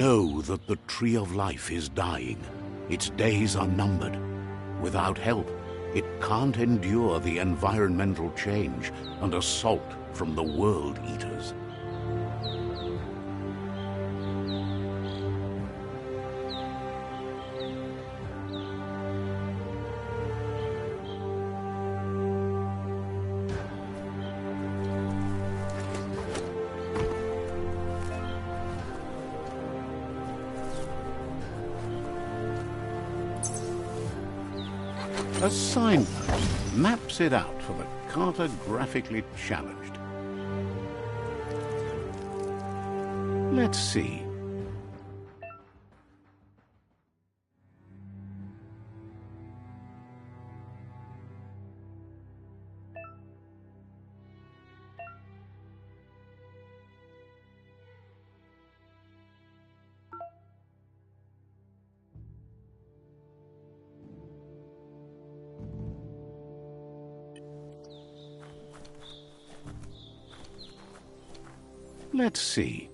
Know that the tree of life is dying. Its days are numbered. Without help, it can't endure the environmental change and assault from the world eaters. A signpost maps it out for the cartographically challenged. Let's see. Let's see.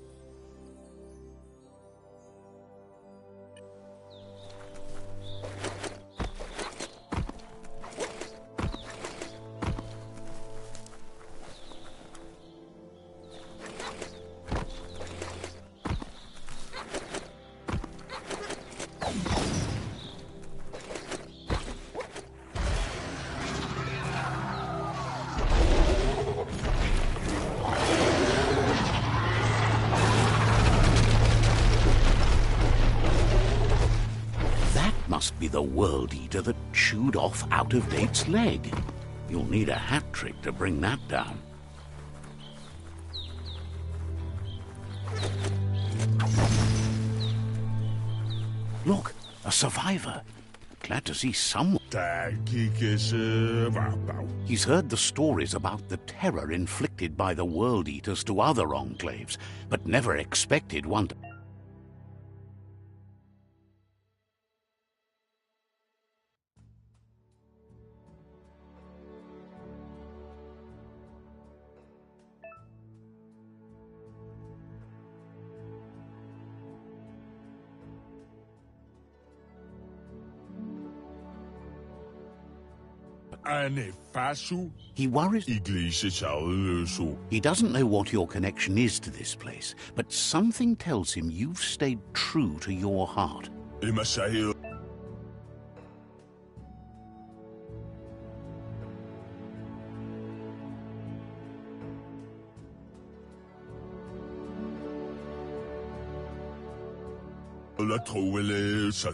Must be the world eater that chewed off Out-of-Date's leg. You'll need a hat trick to bring that down. Look, a survivor. Glad to see someone. He's heard the stories about the terror inflicted by the world eaters to other enclaves, but never expected one to... He worries. He doesn't know what your connection is to this place, but something tells him you've stayed true to your heart.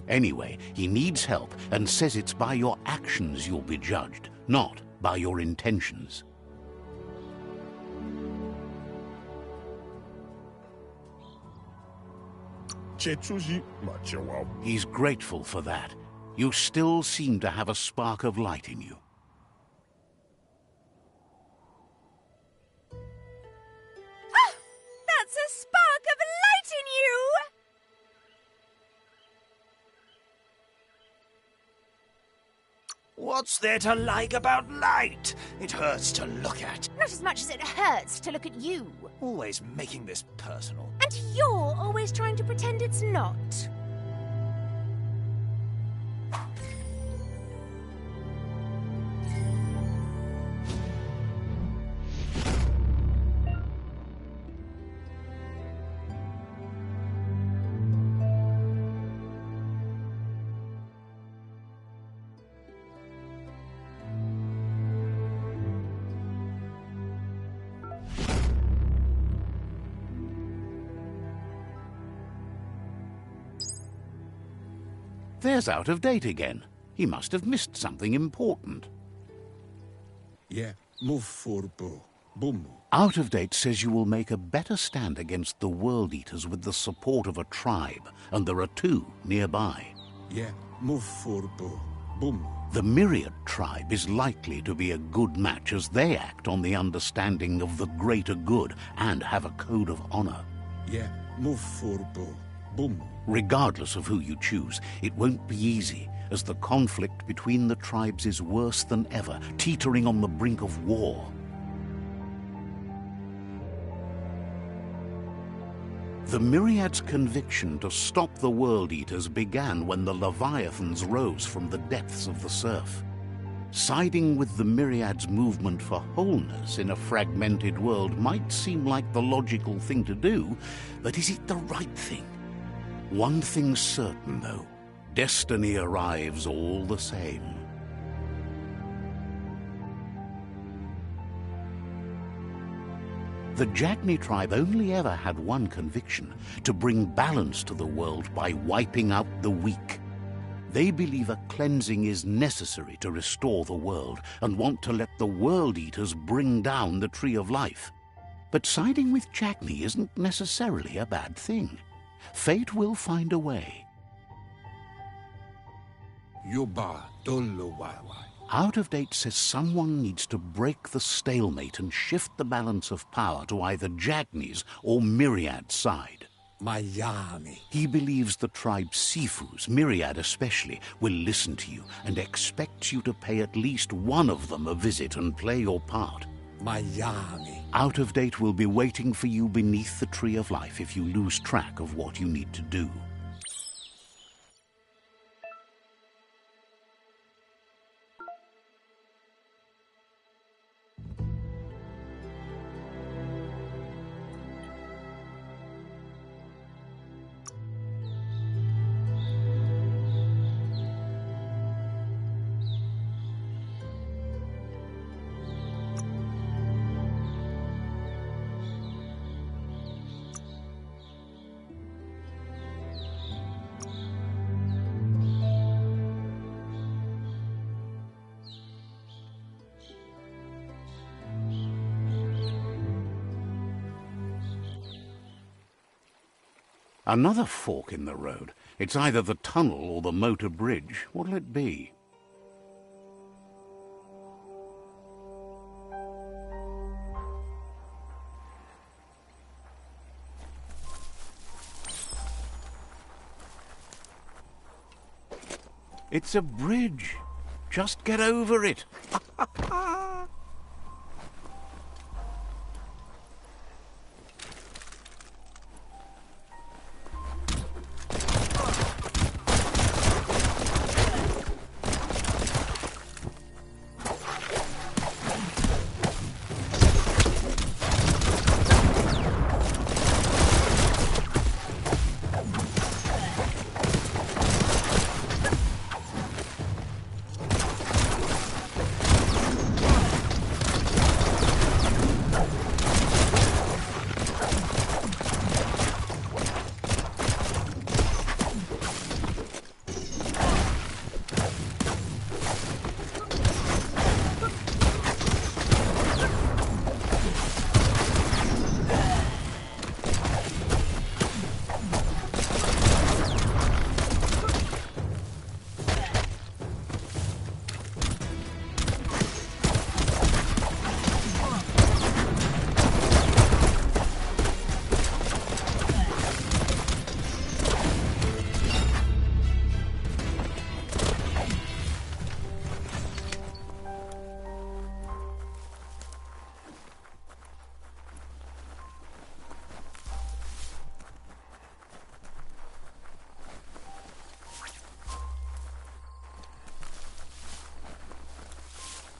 Anyway, he needs help and says it's by your actions you'll be judged, not by your intentions. He's grateful for that. You still seem to have a spark of light in you. Ah! That's a spark of light in you! What's there to like about light? It hurts to look at. Not as much as it hurts to look at you. Always making this personal. And you're always trying to pretend it's not. There's Out-of-Date again. He must have missed something important. Yeah, move for boom. Out-of-Date says you will make a better stand against the world eaters with the support of a tribe, and there are two nearby. Yeah, move for boom. The Myriad tribe is likely to be a good match as they act on the understanding of the greater good and have a code of honor. Yeah, move for boom. Regardless of who you choose, it won't be easy, as the conflict between the tribes is worse than ever, teetering on the brink of war. The Myriad's conviction to stop the World Eaters began when the Leviathans rose from the depths of the surf. Siding with the Myriad's movement for wholeness in a fragmented world might seem like the logical thing to do, but is it the right thing? One thing's certain, though. Destiny arrives all the same. The Jagni tribe only ever had one conviction: to bring balance to the world by wiping out the weak. They believe a cleansing is necessary to restore the world and want to let the World Eaters bring down the Tree of Life. But siding with Jagni isn't necessarily a bad thing. Fate will find a way. Yuba Dolo Wawa. Out of Date says someone needs to break the stalemate and shift the balance of power to either Jagni's or Myriad's side. Miami. He believes the tribe's Sifus, Myriad especially, will listen to you and expects you to pay at least one of them a visit and play your part. Miami. Out of Date will be waiting for you beneath the Tree of Life if you lose track of what you need to do. Another fork in the road. It's either the tunnel or the motor bridge. What'll it be? It's a bridge. Just get over it.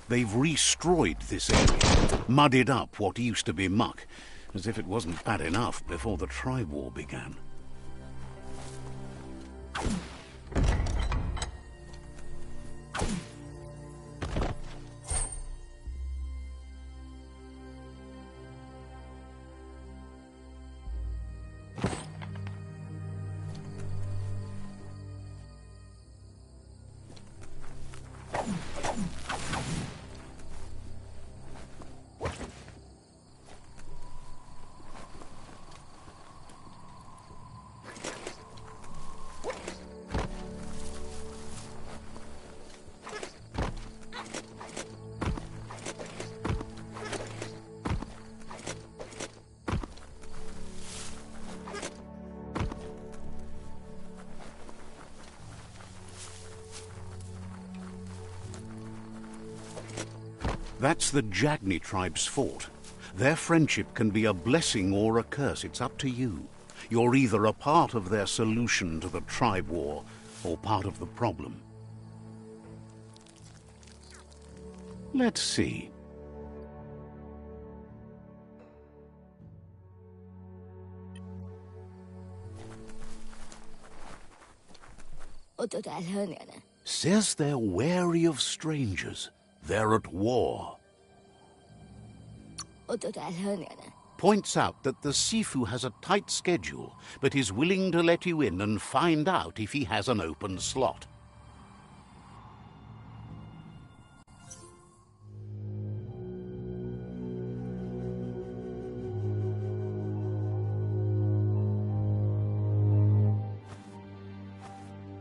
They've restroyed this area, muddied up what used to be muck, as if it wasn't bad enough before the tribe war began. That's the Jagni tribe's fort. Their friendship can be a blessing or a curse. It's up to you. You're either a part of their solution to the tribe war, or part of the problem. Let's see. Says they're wary of strangers. They're at war. Points out that the Sifu has a tight schedule, but is willing to let you in and find out if he has an open slot.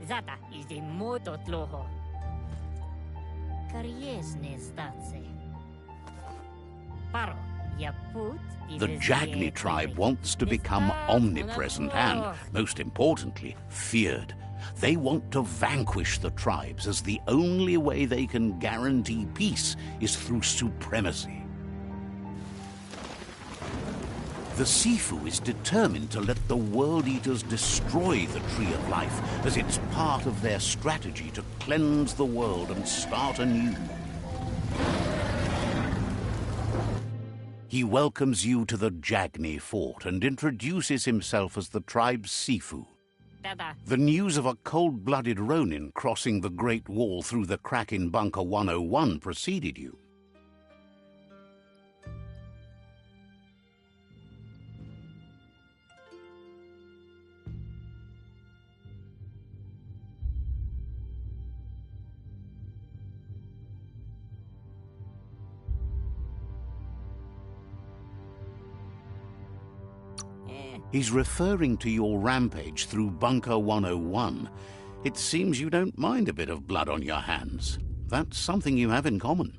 Zata is the moto tloho. Kariesne statse. Paro, ya put. The Jagni tribe wants to become omnipresent and, most importantly, feared. They want to vanquish the tribes, as the only way they can guarantee peace is through supremacy. The Sifu is determined to let the World Eaters destroy the Tree of Life, as it's part of their strategy to cleanse the world and start anew. He welcomes you to the Jagni fort and introduces himself as the tribe's Sifu. The news of a cold-blooded Ronin crossing the Great Wall through the crack in Bunker 101 preceded you. He's referring to your rampage through Bunker 101. It seems you don't mind a bit of blood on your hands. That's something you have in common.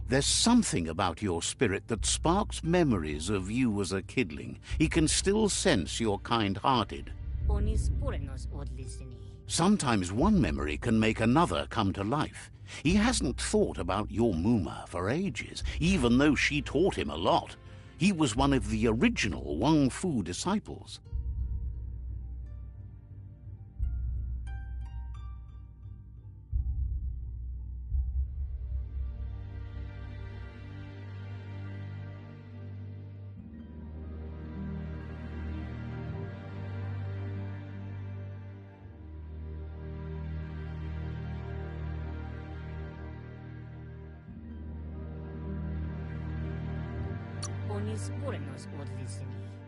There's something about your spirit that sparks memories of you as a kidling. He can still sense you're kind-hearted. Sometimes one memory can make another come to life. He hasn't thought about your Muma for ages, even though she taught him a lot. He was one of the original Wang Fu disciples.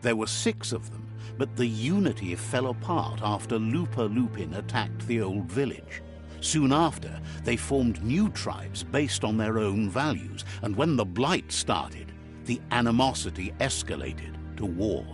There were 6 of them, but the unity fell apart after Lupa Lupin attacked the old village. Soon after, they formed new tribes based on their own values, and when the Blight started, the animosity escalated to war.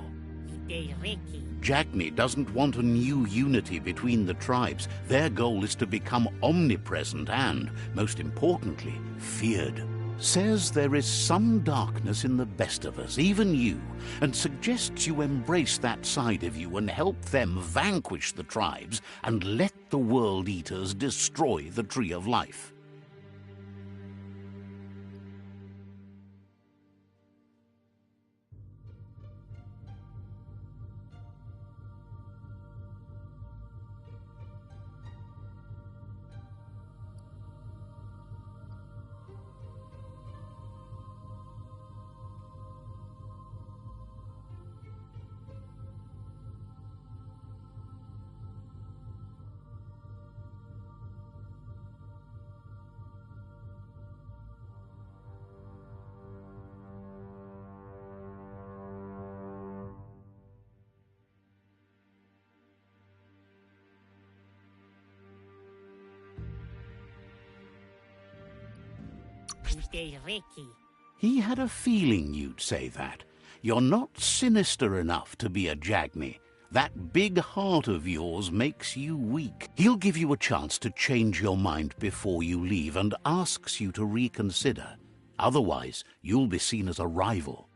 Jagni doesn't want a new unity between the tribes. Their goal is to become omnipresent and, most importantly, feared. Says there is some darkness in the best of us, even you, and suggests you embrace that side of you and help them vanquish the tribes and let the World Eaters destroy the Tree of Life. He had a feeling you'd say that. You're not sinister enough to be a Jagni. That big heart of yours makes you weak. He'll give you a chance to change your mind before you leave and asks you to reconsider. Otherwise, you'll be seen as a rival.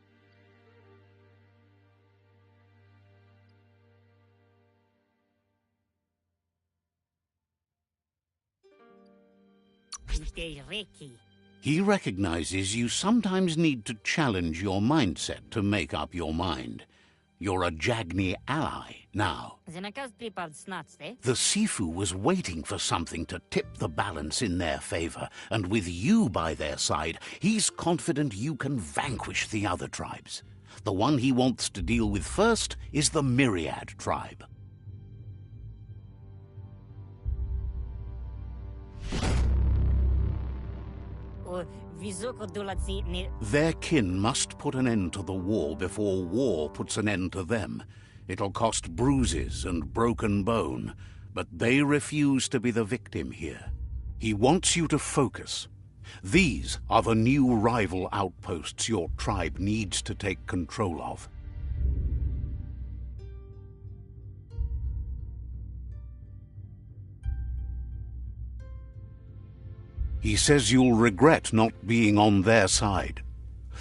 He recognizes you sometimes need to challenge your mindset to make up your mind. You're a Jagni ally now. The Sifu was waiting for something to tip the balance in their favor, and with you by their side, he's confident you can vanquish the other tribes. The one he wants to deal with first is the Myriad tribe. Their kin must put an end to the war before war puts an end to them. It'll cost bruises and broken bone, but they refuse to be the victim here. He wants you to focus. These are the new rival outposts your tribe needs to take control of. He says you'll regret not being on their side.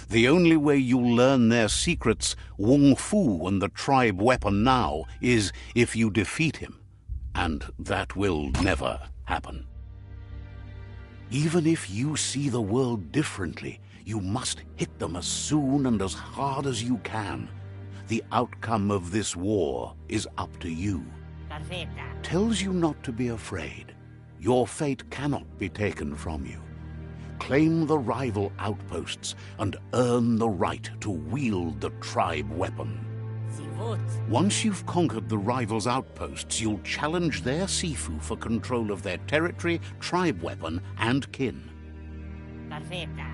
The only way you'll learn their secrets, Wung Fu and the tribe weapon now, is if you defeat him. And that will never happen. Even if you see the world differently, you must hit them as soon and as hard as you can. The outcome of this war is up to you. Tells you not to be afraid. Your fate cannot be taken from you. Claim the rival outposts and earn the right to wield the tribe weapon. Once you've conquered the rivals' outposts, you'll challenge their Sifu for control of their territory, tribe weapon, and kin.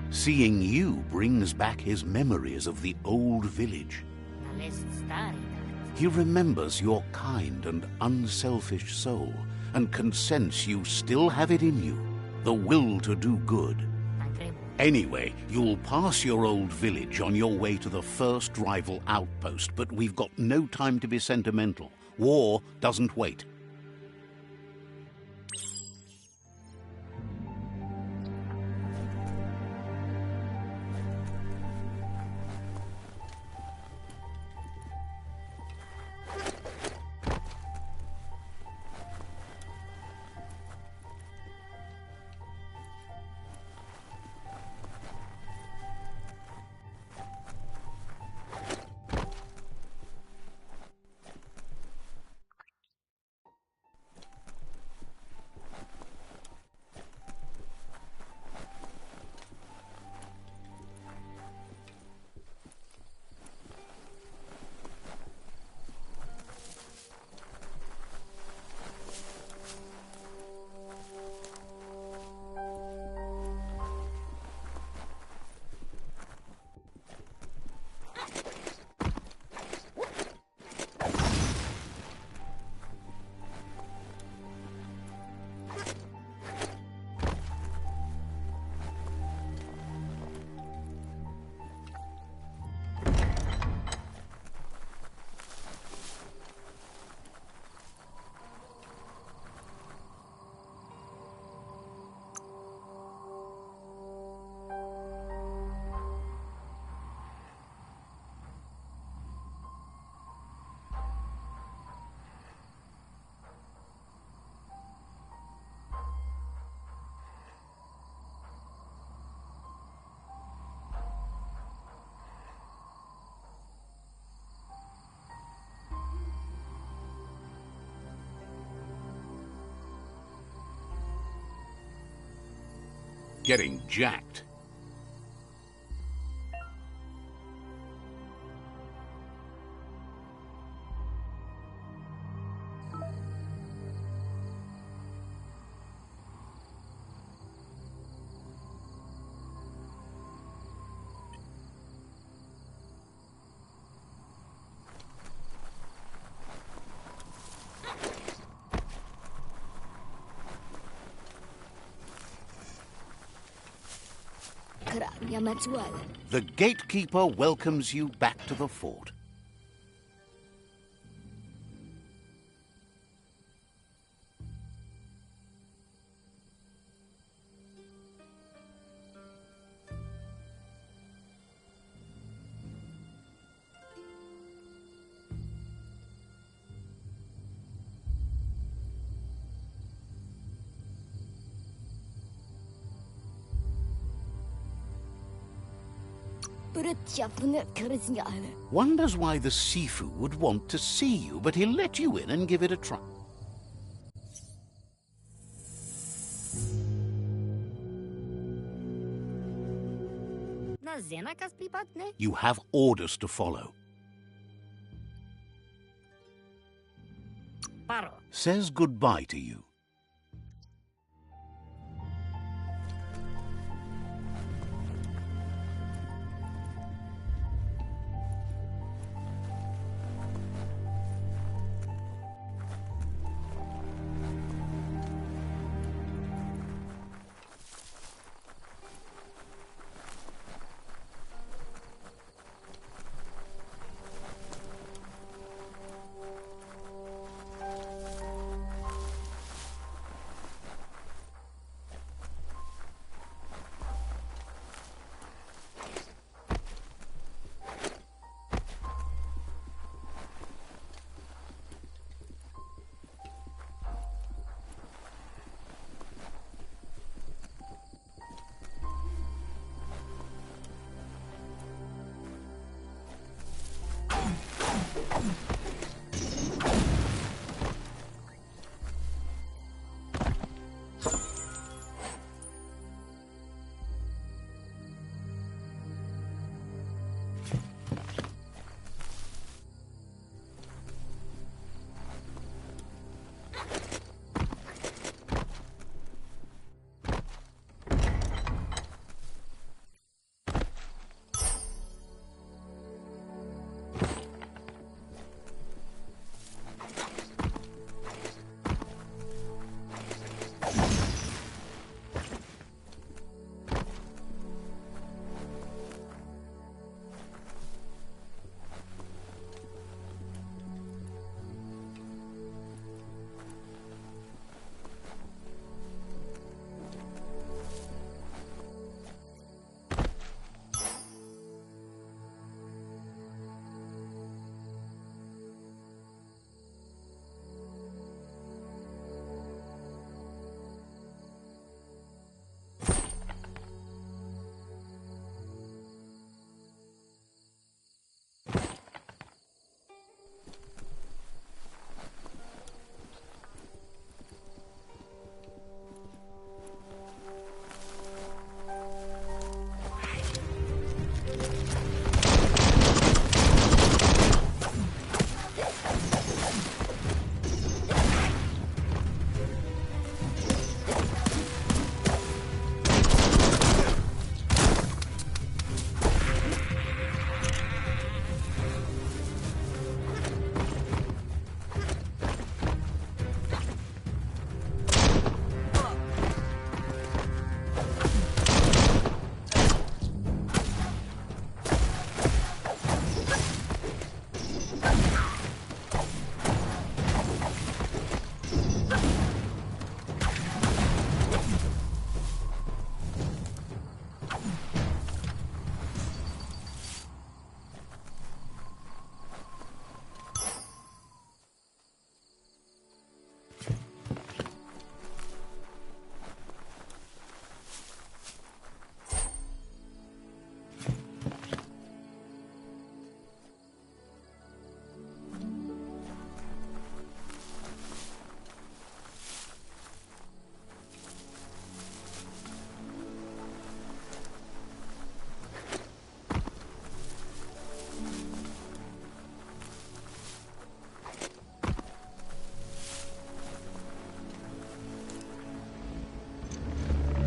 Seeing you brings back his memories of the old village. He remembers your kind and unselfish soul, and can sense you still have it in you, the will to do good. Anyway, you'll pass your old village on your way to the first rival outpost, but we've got no time to be sentimental. War doesn't wait. Getting jacked. The gatekeeper welcomes you back to the fort. Wonders why the Sifu would want to see you, but he'll let you in and give it a try. Na zena kas privatne? You have orders to follow. Paro. Says goodbye to you.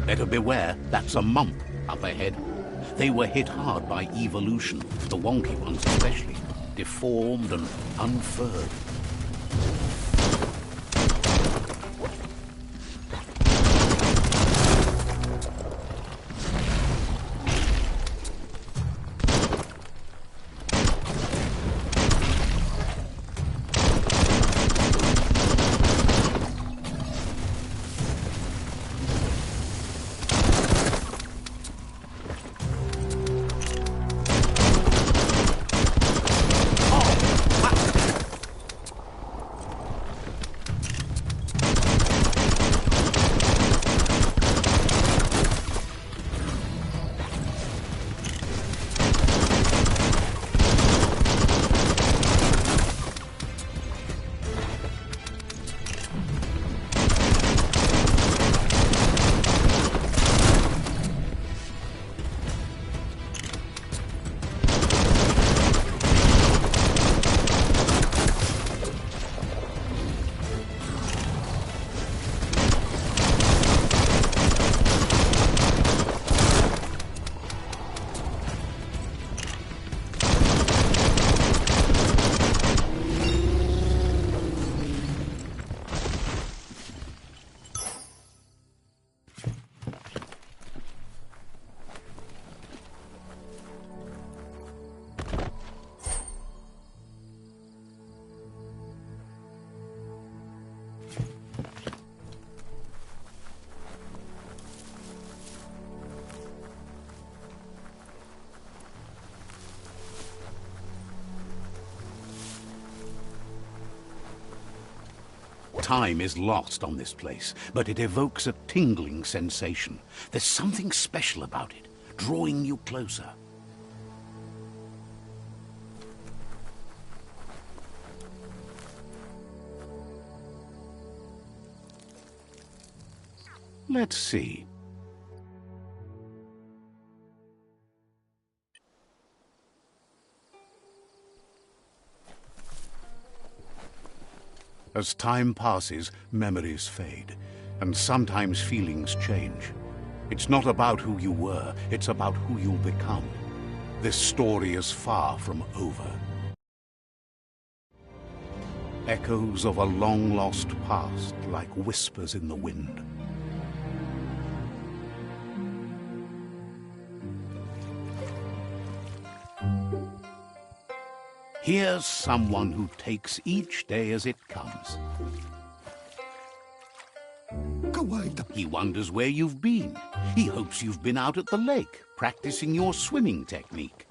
Better beware, that's a mump up ahead. They were hit hard by evolution, the wonky ones especially, deformed and unfurred. Time is lost on this place, but it evokes a tingling sensation. There's something special about it, drawing you closer. Let's see. As time passes, memories fade, and sometimes feelings change. It's not about who you were, it's about who you'll become. This story is far from over. Echoes of a long-lost past, like whispers in the wind. Here's someone who takes each day as it comes. He wonders where you've been. He hopes you've been out at the lake, practicing your swimming technique.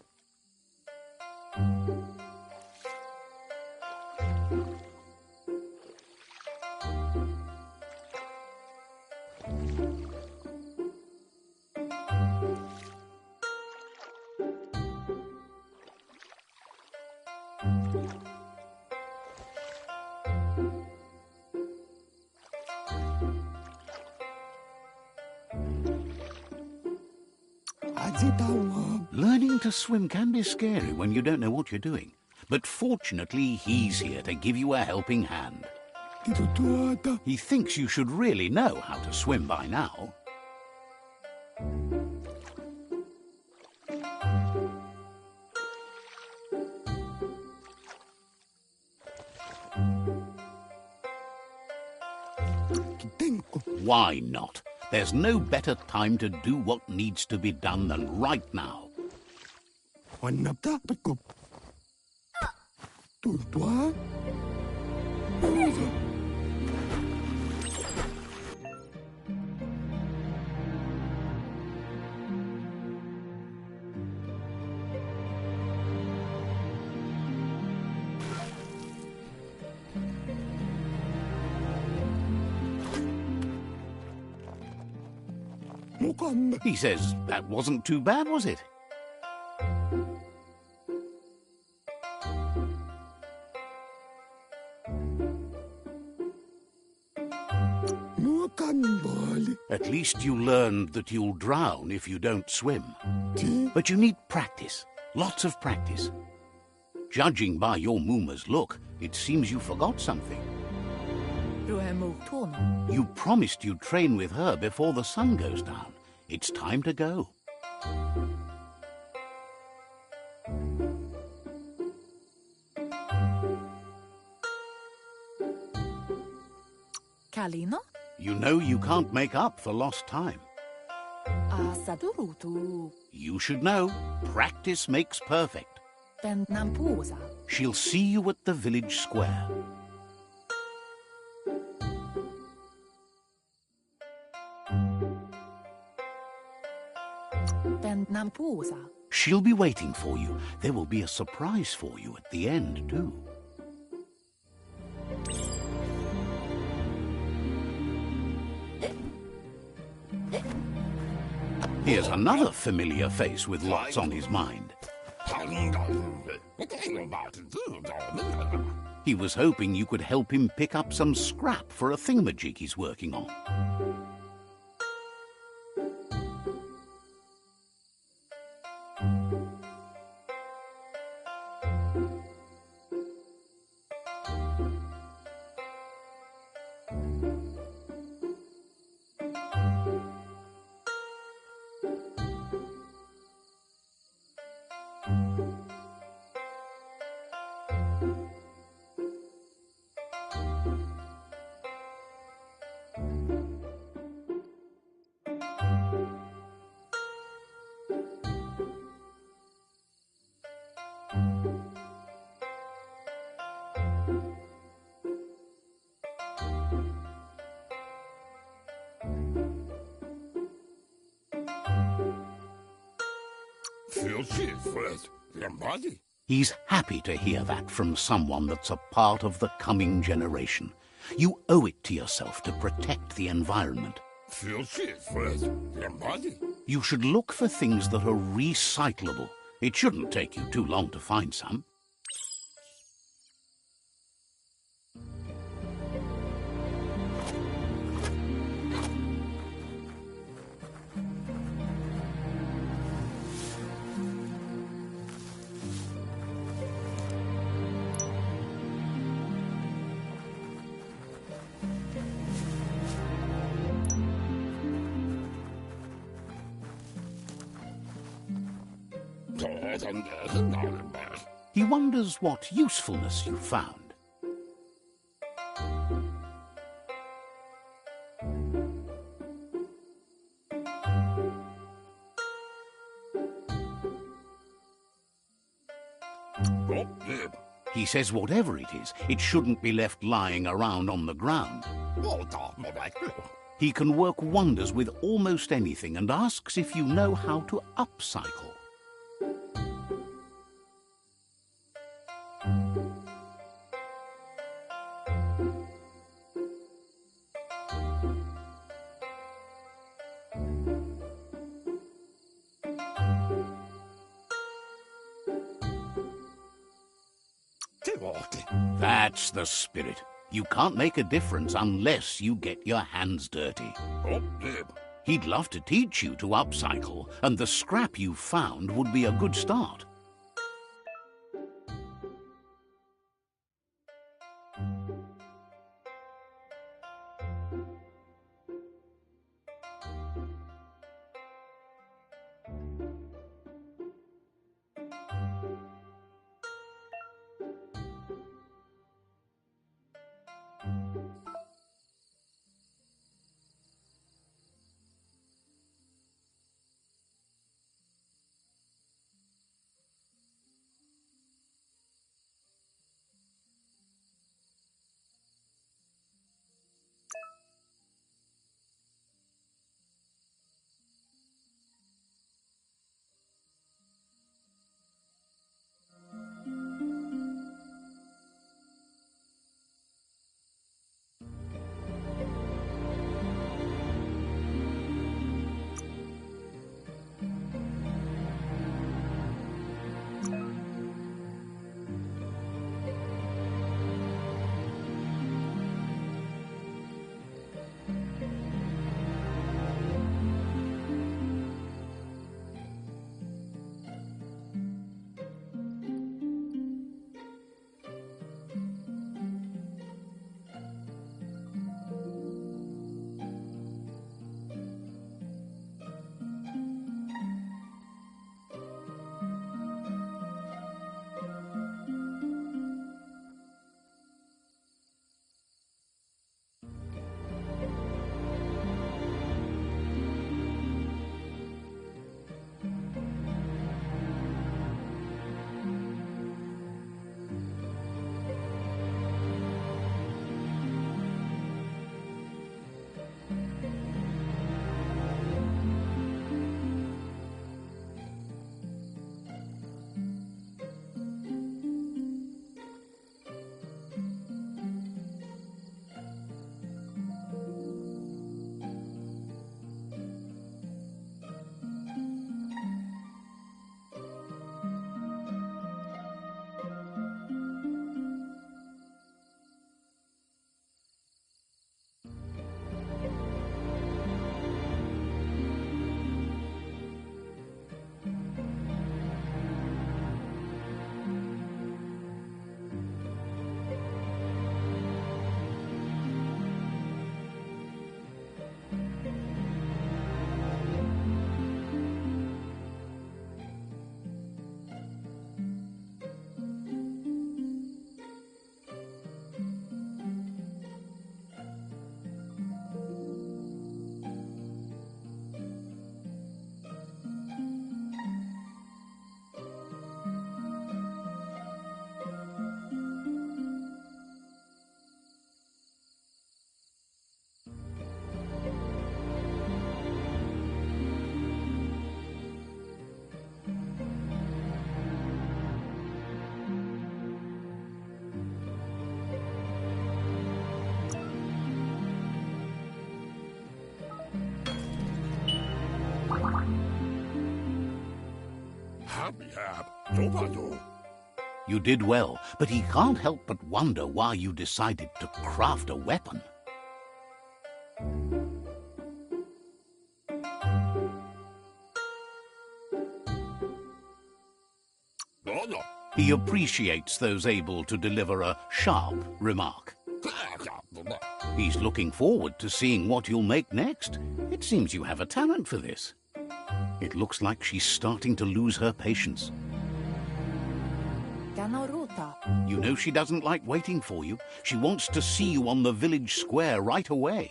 Learning to swim can be scary when you don't know what you're doing. But fortunately, he's here to give you a helping hand. He thinks you should really know how to swim by now. Why not? There's no better time to do what needs to be done than right now. He says that wasn't too bad, was it? At least you learned that you'll drown if you don't swim. But you need practice, lots of practice. Judging by your Mooma's look, it seems you forgot something. You promised you'd train with her before the sun goes down. It's time to go. Kalino? You know you can't make up for lost time. You should know, practice makes perfect. She'll see you at the village square. She'll be waiting for you. There will be a surprise for you at the end, too. Here's another familiar face with lots on his mind. He was hoping you could help him pick up some scrap for a thingamajig he's working on. He's happy to hear that from someone that's a part of the coming generation. You owe it to yourself to protect the environment. You should look for things that are recyclable. It shouldn't take you too long to find some. He wonders what usefulness you found. He says whatever it is, it shouldn't be left lying around on the ground. He can work wonders with almost anything and asks if you know how to upcycle. That's the spirit. You can't make a difference unless you get your hands dirty. He'd love to teach you to upcycle, and the scrap you found would be a good start. Tobado. You did well, but he can't help but wonder why you decided to craft a weapon. Dodo. He appreciates those able to deliver a sharp remark. He's looking forward to seeing what you'll make next. It seems you have a talent for this. It looks like she's starting to lose her patience. You know she doesn't like waiting for you. She wants to see you on the village square right away.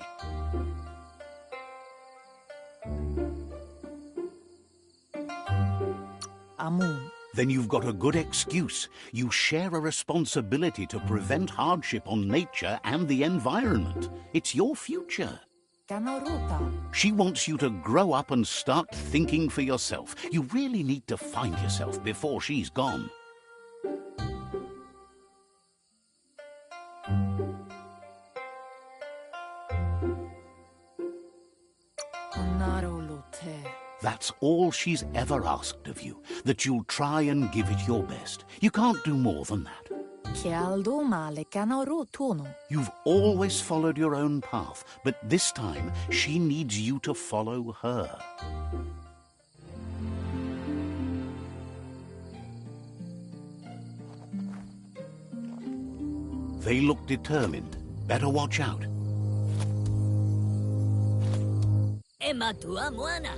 Amun. Then you've got a good excuse. You share a responsibility to prevent hardship on nature and the environment. It's your future. She wants you to grow up and start thinking for yourself. You really need to find yourself before she's gone. That's all she's ever asked of you, that you'll try and give it your best. You can't do more than that. You've always followed your own path, but this time she needs you to follow her. They look determined. Better watch out.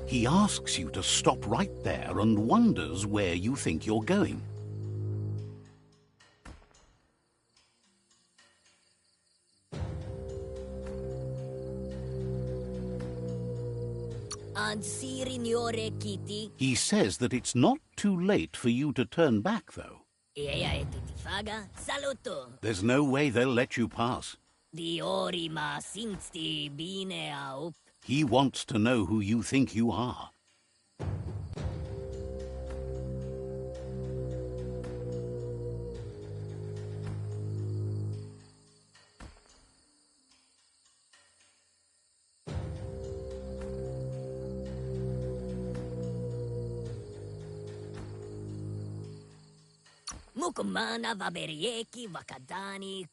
He asks you to stop right there and wonders where you think you're going. He says that it's not too late for you to turn back, though. There's no way they'll let you pass. He wants to know who you think you are.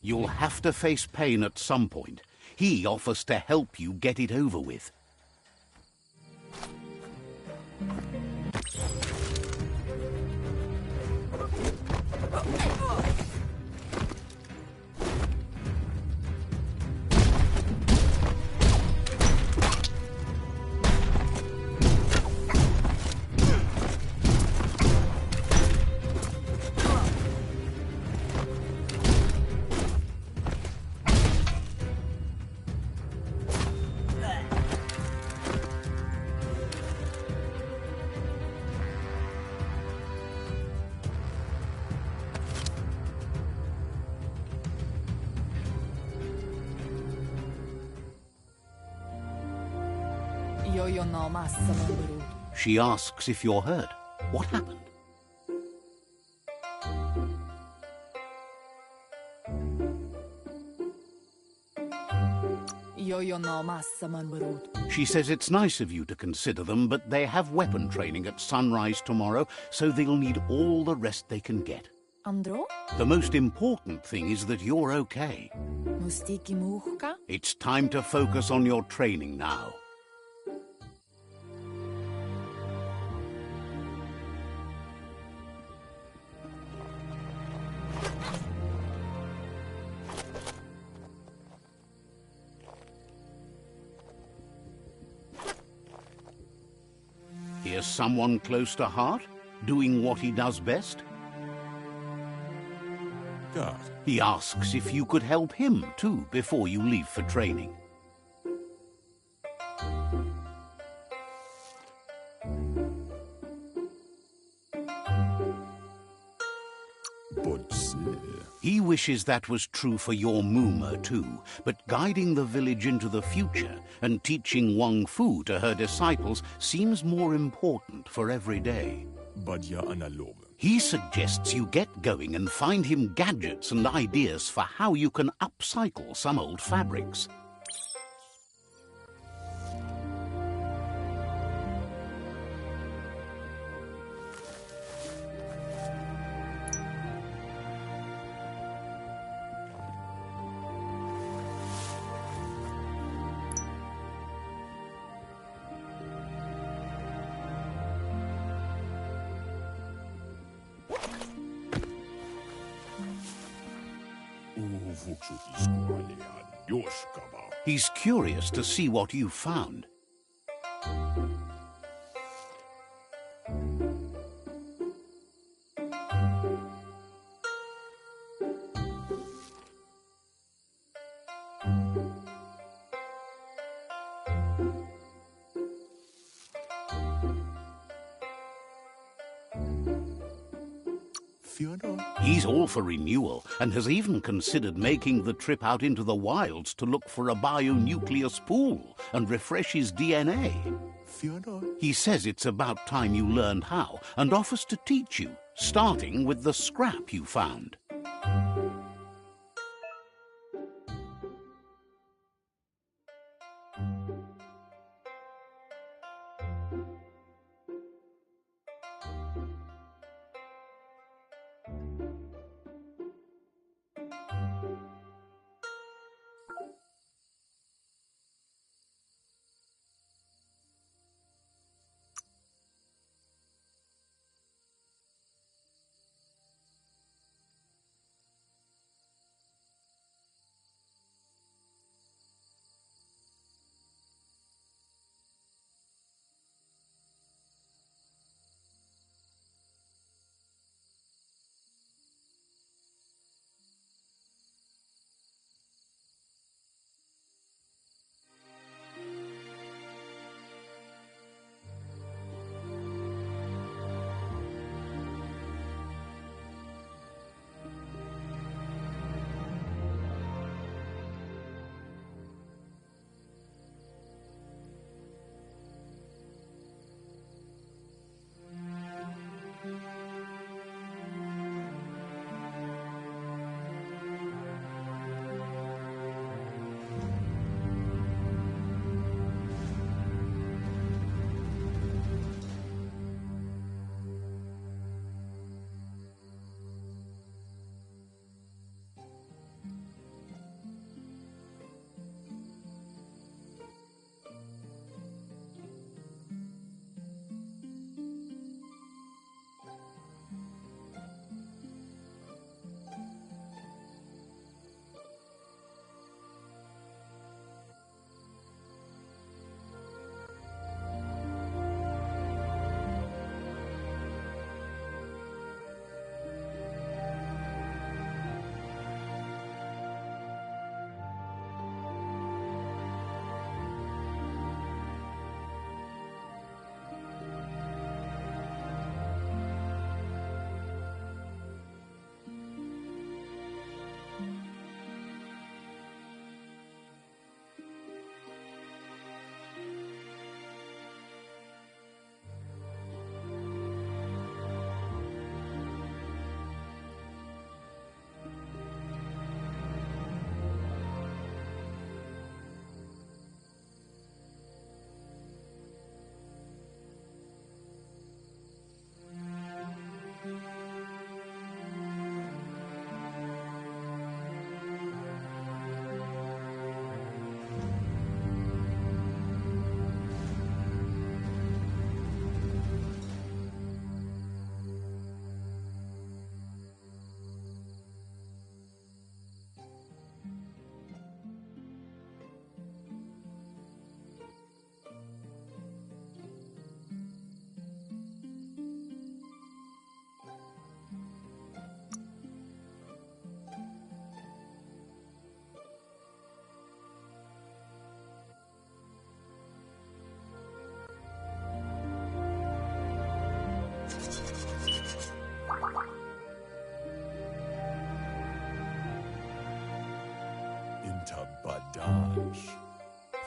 You'll have to face pain at some point. He offers to help you get it over with. She asks if you're hurt. What happened? She says it's nice of you to consider them, but they have weapon training at sunrise tomorrow, so they'll need all the rest they can get. The most important thing is that you're okay. It's time to focus on your training now. Here's someone close to heart, doing what he does best. God. He asks if you could help him, too, before you leave for training. He wishes that was true for your Mooma, too, but guiding the village into the future and teaching Wang Fu to her disciples seems more important for every day. He suggests you get going and find him gadgets and ideas for how you can upcycle some old fabrics. He's curious to see what you found. He's all for renewal and has even considered making the trip out into the wilds to look for a bionucleus pool and refresh his DNA. He says it's about time you learned how and offers to teach you, starting with the scrap you found.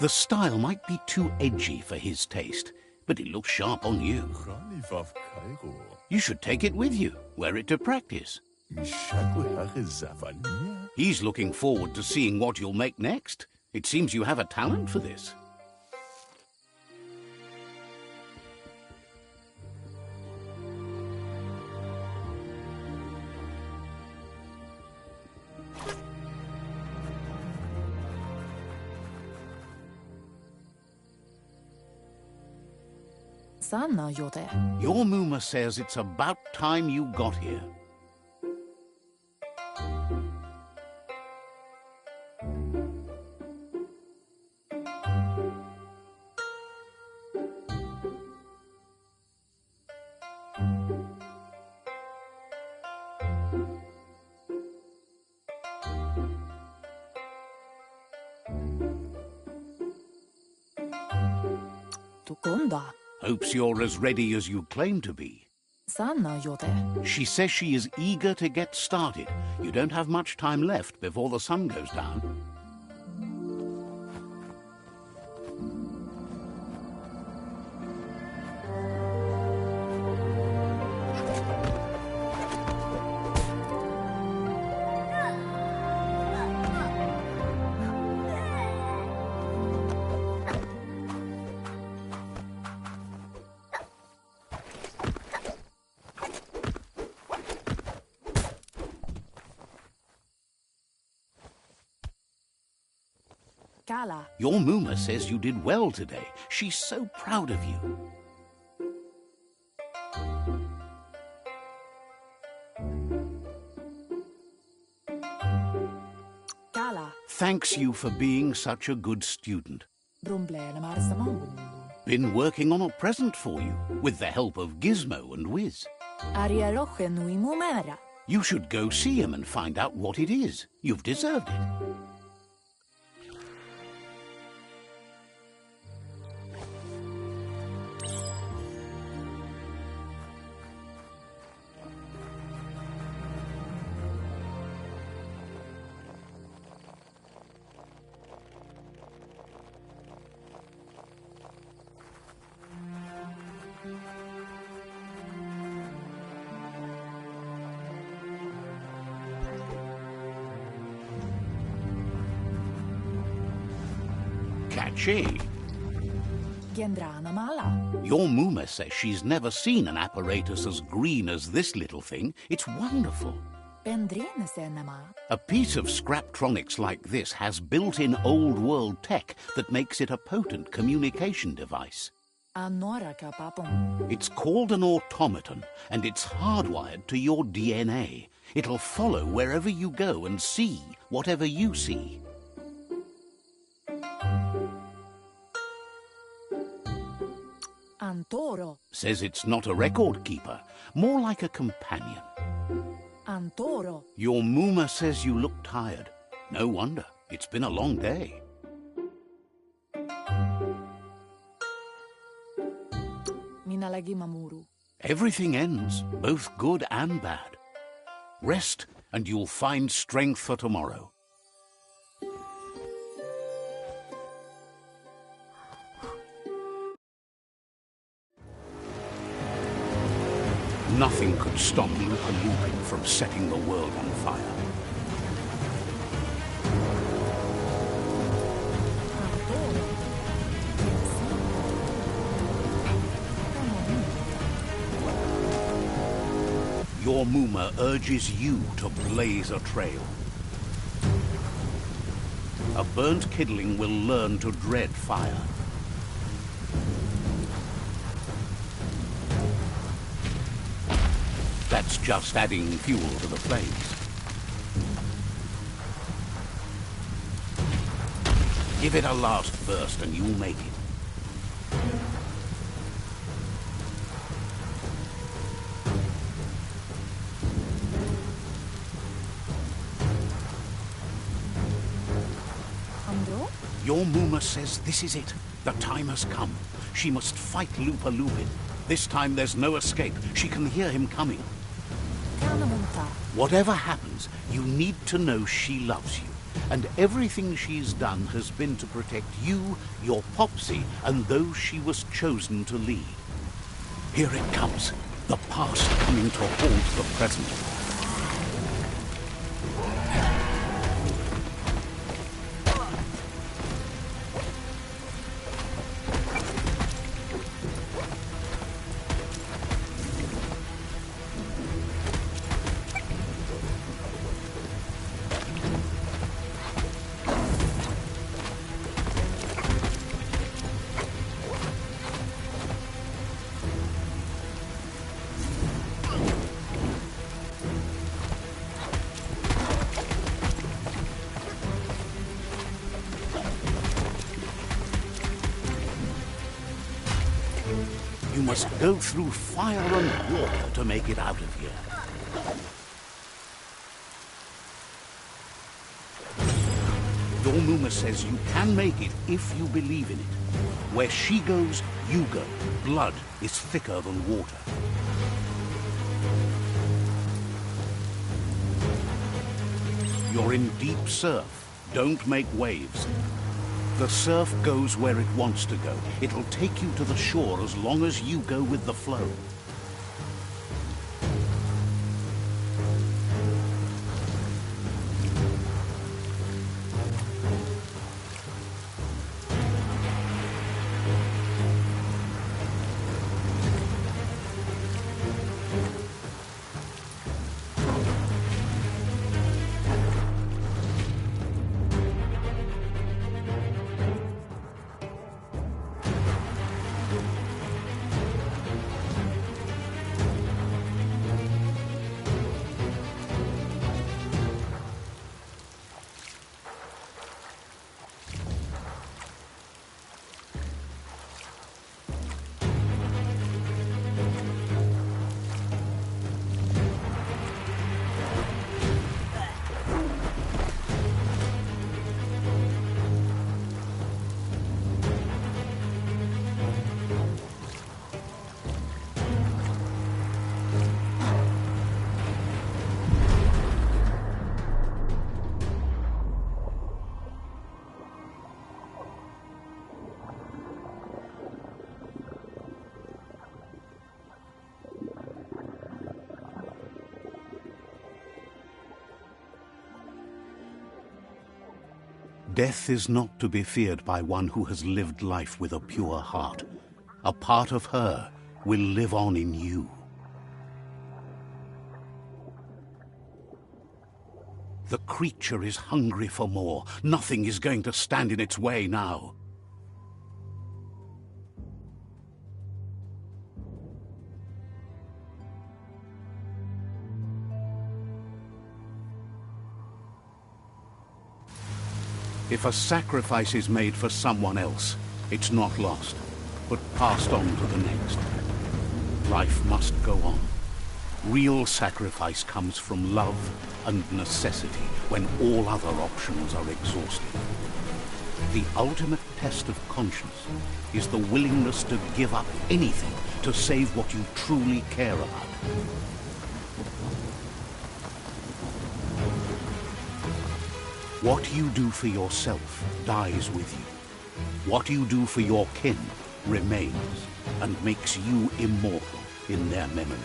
The style might be too edgy for his taste, but it looks sharp on you. You should take it with you, wear it to practice. He's looking forward to seeing what you'll make next. It seems you have a talent for this. Your Muma says it's about time you got here. Tukonda. Hopes you're as ready as you claim to be. Sana yote. She says she is eager to get started. You don't have much time left before the sun goes down. Kala. Your Muma says you did well today. She's so proud of you. Kala. Thanks you for being such a good student. Brumble marsamamundo. Been working on a present for you, with the help of Gizmo and Wiz. Aria roche nui mumera. You should go see him and find out what it is. You've deserved it. Catchy. Gendrana mala. Your Muma says she's never seen an apparatus as green as this little thing. It's wonderful. Bendrine senema. A piece of Scraptronics like this has built-in old-world tech that makes it a potent communication device. Anora kapapon. It's called an automaton, and it's hardwired to your DNA. It'll follow wherever you go and see whatever you see. Antoro. Says it's not a record keeper, more like a companion. Antoro. Your Muma says you look tired. No wonder. It's been a long day. Minalagi mamuru. Everything ends, both good and bad. Rest, and you'll find strength for tomorrow. Nothing could stop Lupa Lupin from setting the world on fire. Your Muma urges you to blaze a trail. A burnt kidling will learn to dread fire. That's just adding fuel to the flames. Give it a last burst and you'll make it. Andro? Your Muma says this is it. The time has come. She must fight Lupa Lupin. This time there's no escape. She can hear him coming. Kanamunta. Whatever happens, you need to know she loves you. And everything she's done has been to protect you, your Popsy, and those she was chosen to lead. Here it comes. The past coming to haunt the present. must go through fire and water to make it out of here. Dormuma says you can make it if you believe in it. Where she goes, you go. Blood is thicker than water. You're in deep surf. Don't make waves. The surf goes where it wants to go. It'll take you to the shore as long as you go with the flow. Death is not to be feared by one who has lived life with a pure heart. A part of her will live on in you. The creature is hungry for more. Nothing is going to stand in its way now. If a sacrifice is made for someone else, it's not lost, but passed on to the next. Life must go on. Real sacrifice comes from love and necessity when all other options are exhausted. The ultimate test of conscience is the willingness to give up anything to save what you truly care about. What you do for yourself dies with you. What you do for your kin remains and makes you immortal in their memory.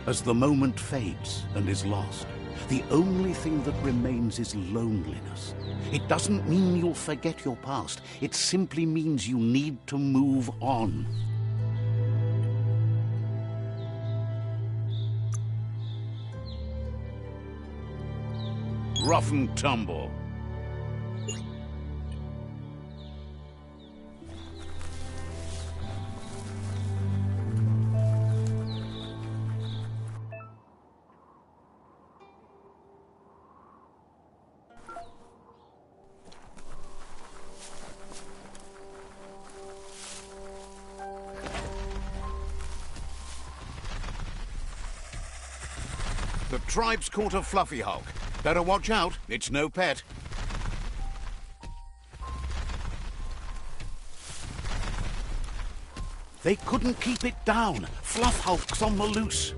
As the moment fades and is lost, the only thing that remains is loneliness. It doesn't mean you'll forget your past. It simply means you need to move on. Rough and tumble. The tribe's caught a fluffy hulk. Better watch out, it's no pet. They couldn't keep it down. Fluff hulk's on the loose.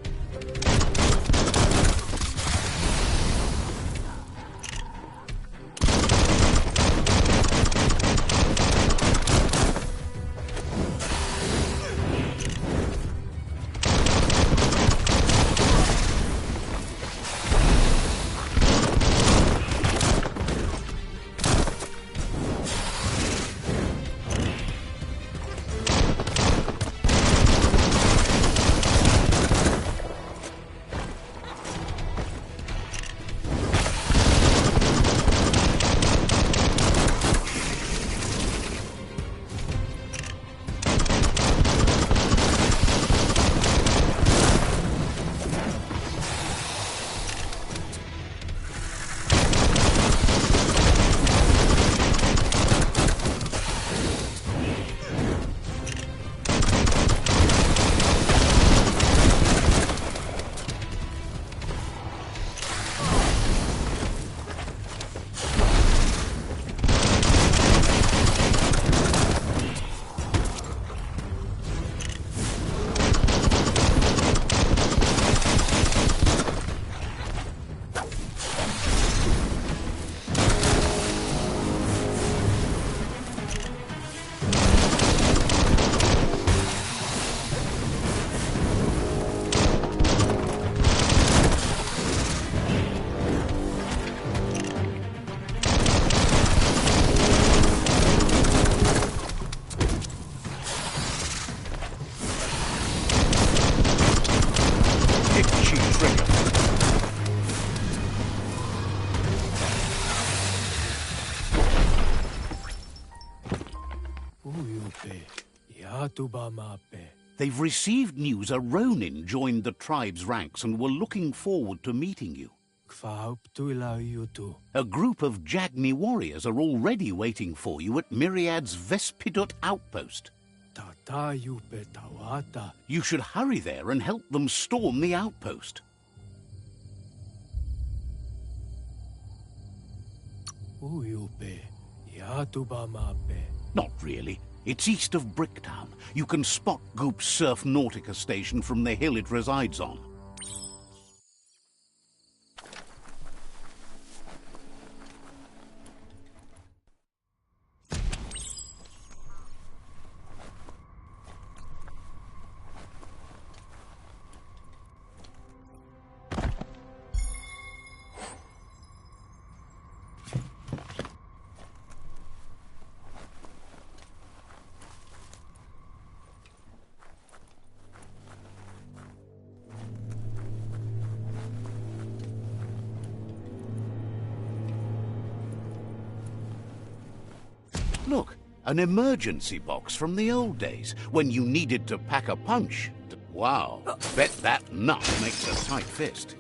Uyupe, yatuba mape. They've received news a Ronin joined the tribe's ranks and were looking forward to meeting you. Kfauptuila yutu. A group of Jagni warriors are already waiting for you at Myriad's Vespidut outpost. Tata yupe tawata. You should hurry there and help them storm the outpost. Uyupe, yatuba mape. Not really. It's east of Bricktown. You can spot Goop's Surf Nautica station from the hill it resides on. Look, an emergency box from the old days, when you needed to pack a punch. Wow, bet that nut makes a tight fist.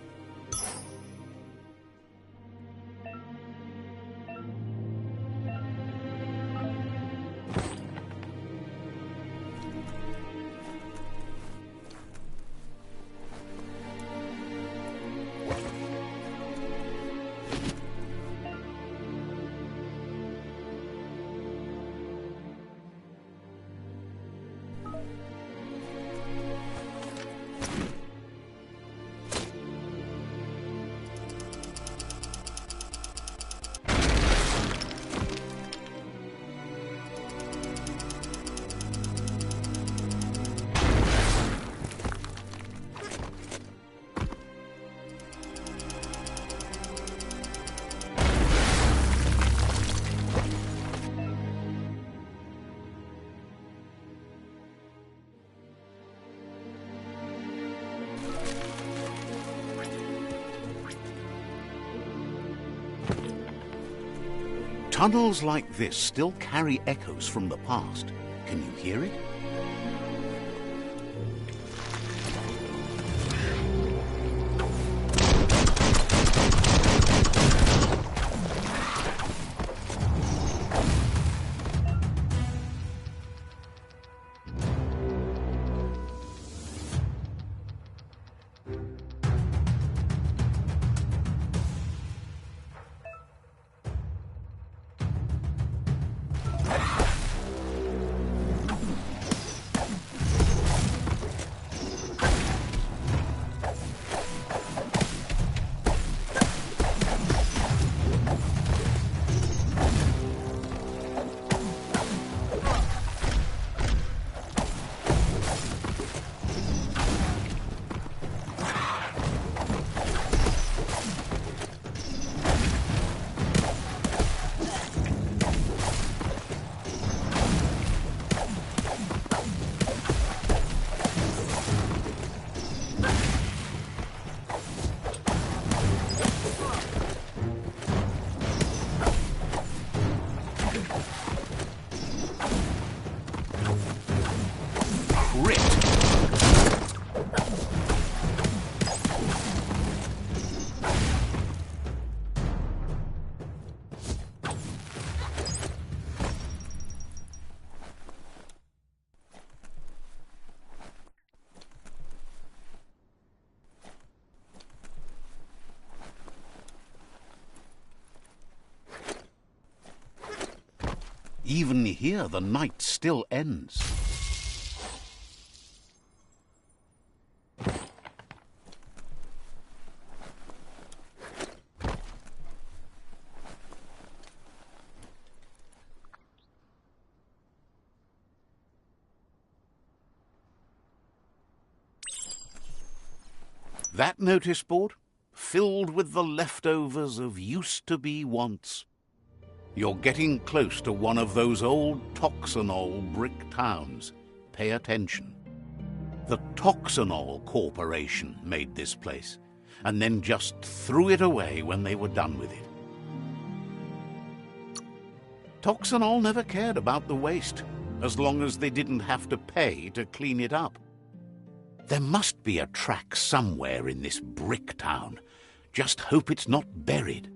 Tunnels like this still carry echoes from the past. Can you hear it? Even here, the night still ends. That notice board, filled with the leftovers of used-to-be wants. You're getting close to one of those old Toxanol brick towns. Pay attention. The Toxanol Corporation made this place, and then just threw it away when they were done with it. Toxanol never cared about the waste. as long as they didn't have to pay to clean it up. There must be a track somewhere in this brick town. Just hope it's not buried.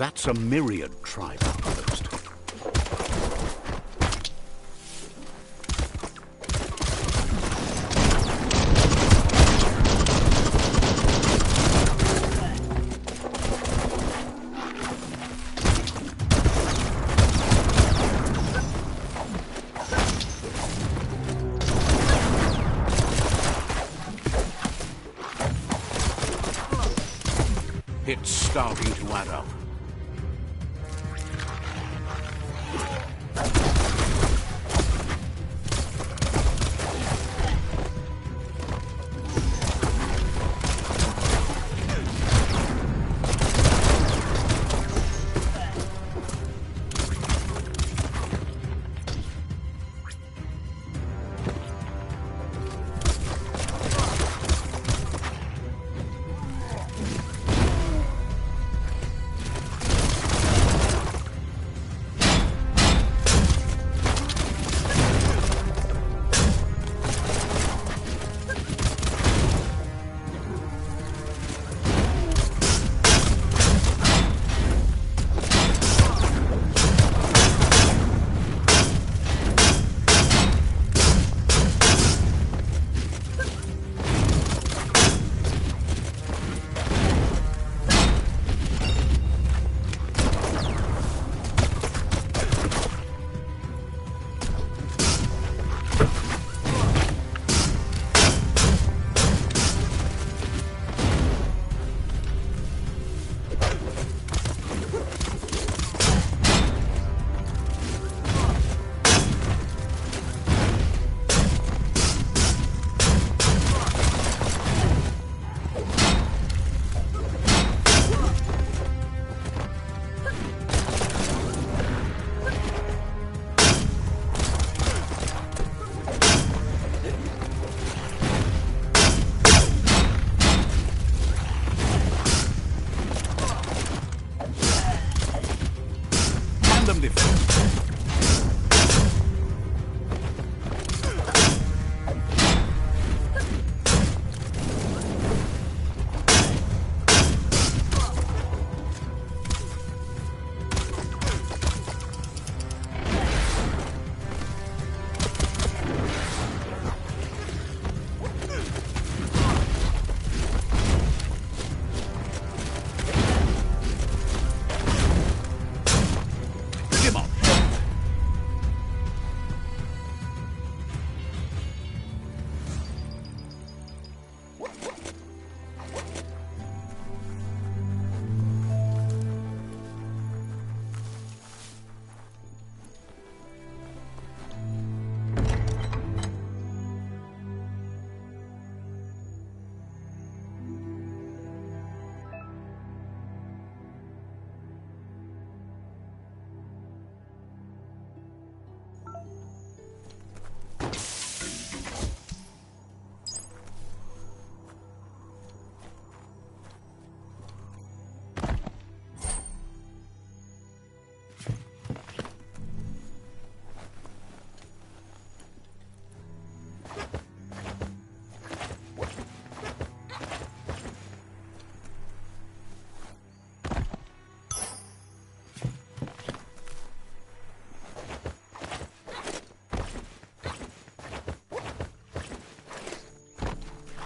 That's a myriad tribe outpost. It's starting to add up.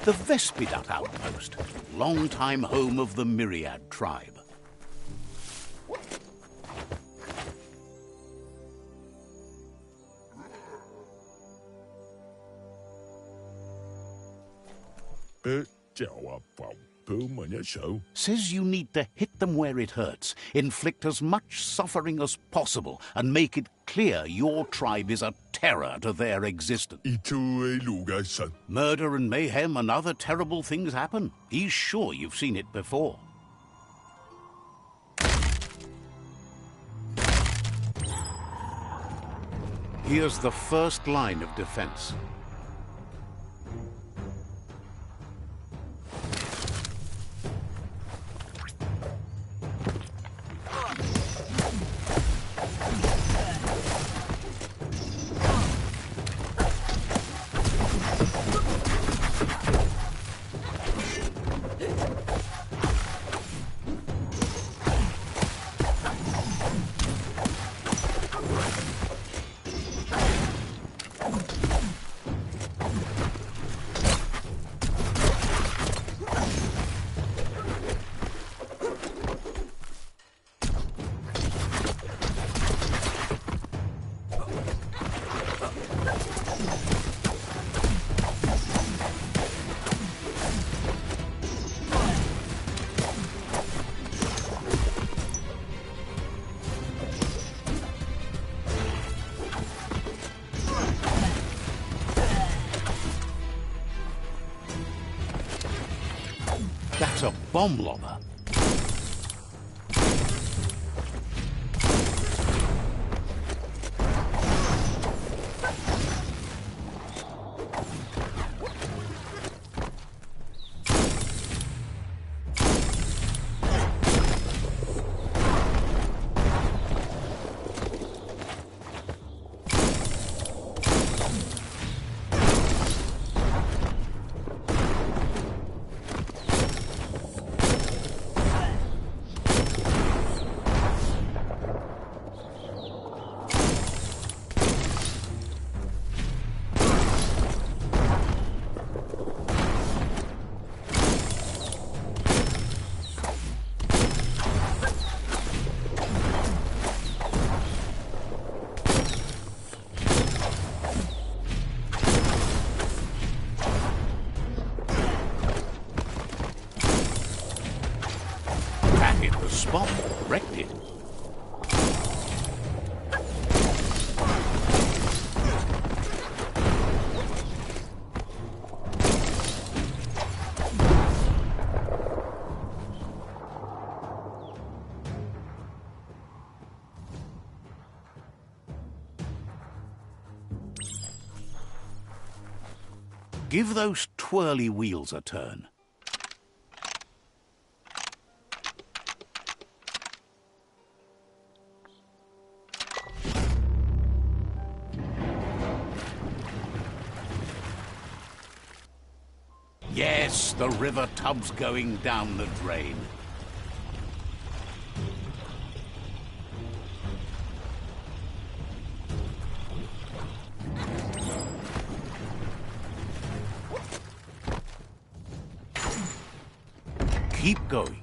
the Vespidat outpost, long-time home of the Myriad tribe. Says you need to hit them where it hurts, inflict as much suffering as possible, and make it clear your tribe is a terror to their existence. Murder and mayhem and other terrible things happen. He's sure you've seen it before. Here's the first line of defense. That's a bomb lobber. Spot, wrecked it. Give those twirly wheels a turn. Yes, the river tub's going down the drain. Keep going.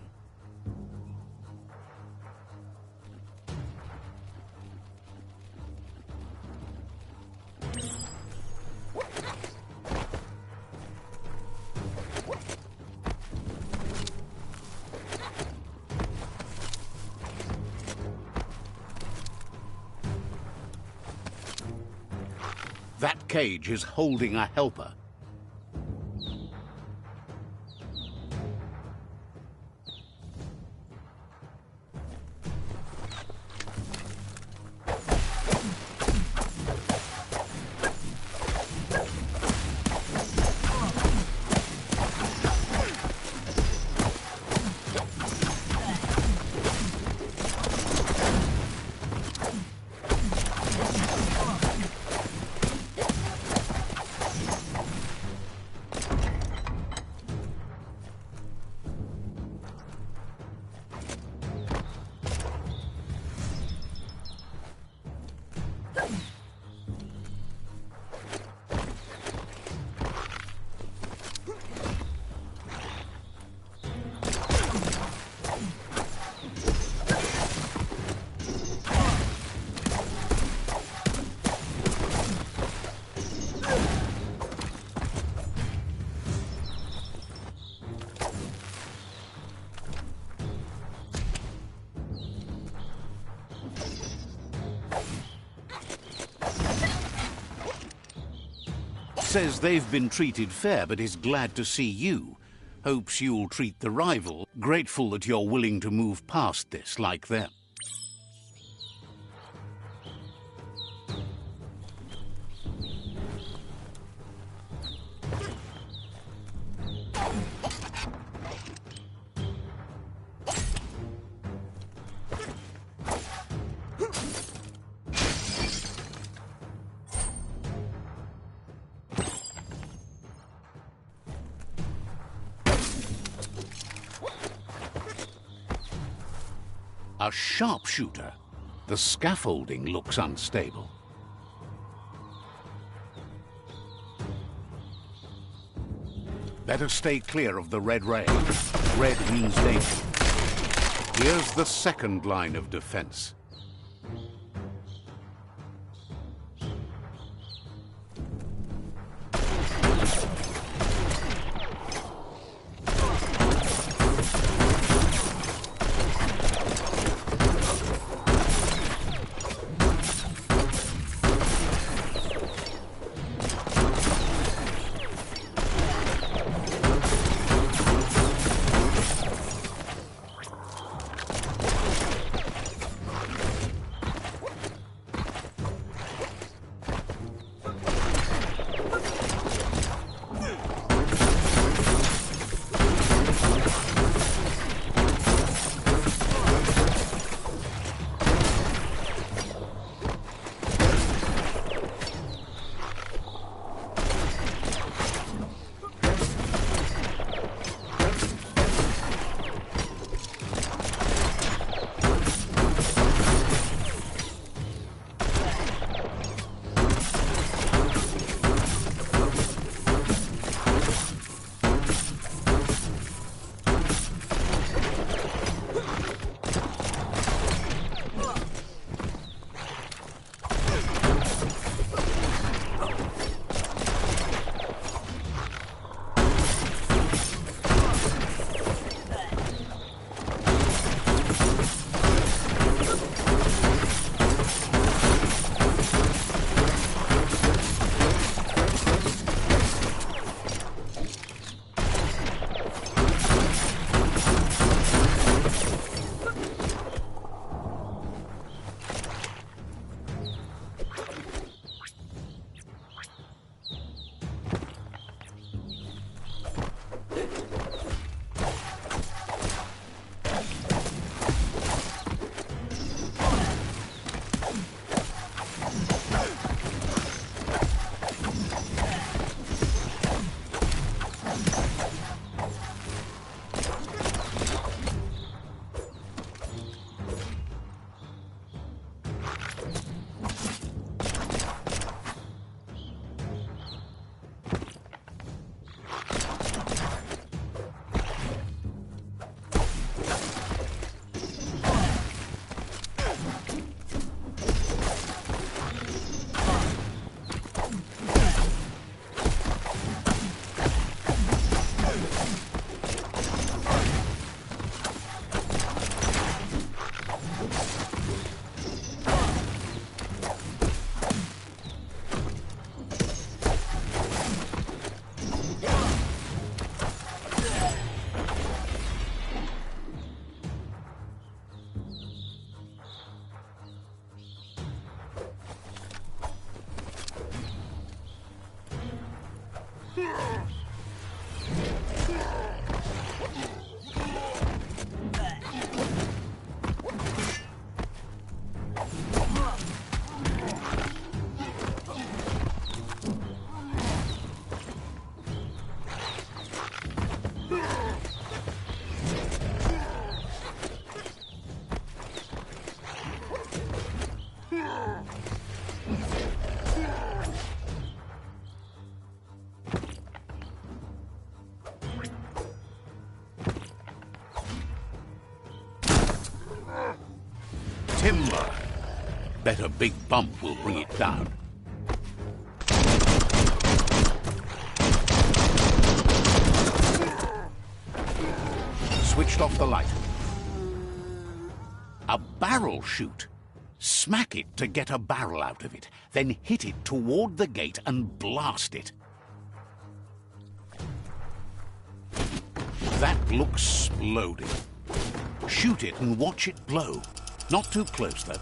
That cage is holding a helper. Says they've been treated fair, but is glad to see you. Hopes you'll treat the rival, grateful that you're willing to move past this like them. A sharpshooter. The scaffolding looks unstable. Better stay clear of the red rail. Red means danger. Here's the second line of defense. Timber. Bet a big bump will bring it down. Switched off the light. A barrel shoot. Smack it to get a barrel out of it, then hit it toward the gate and blast it. That looks exploding. Shoot it and watch it blow. Not too close, though.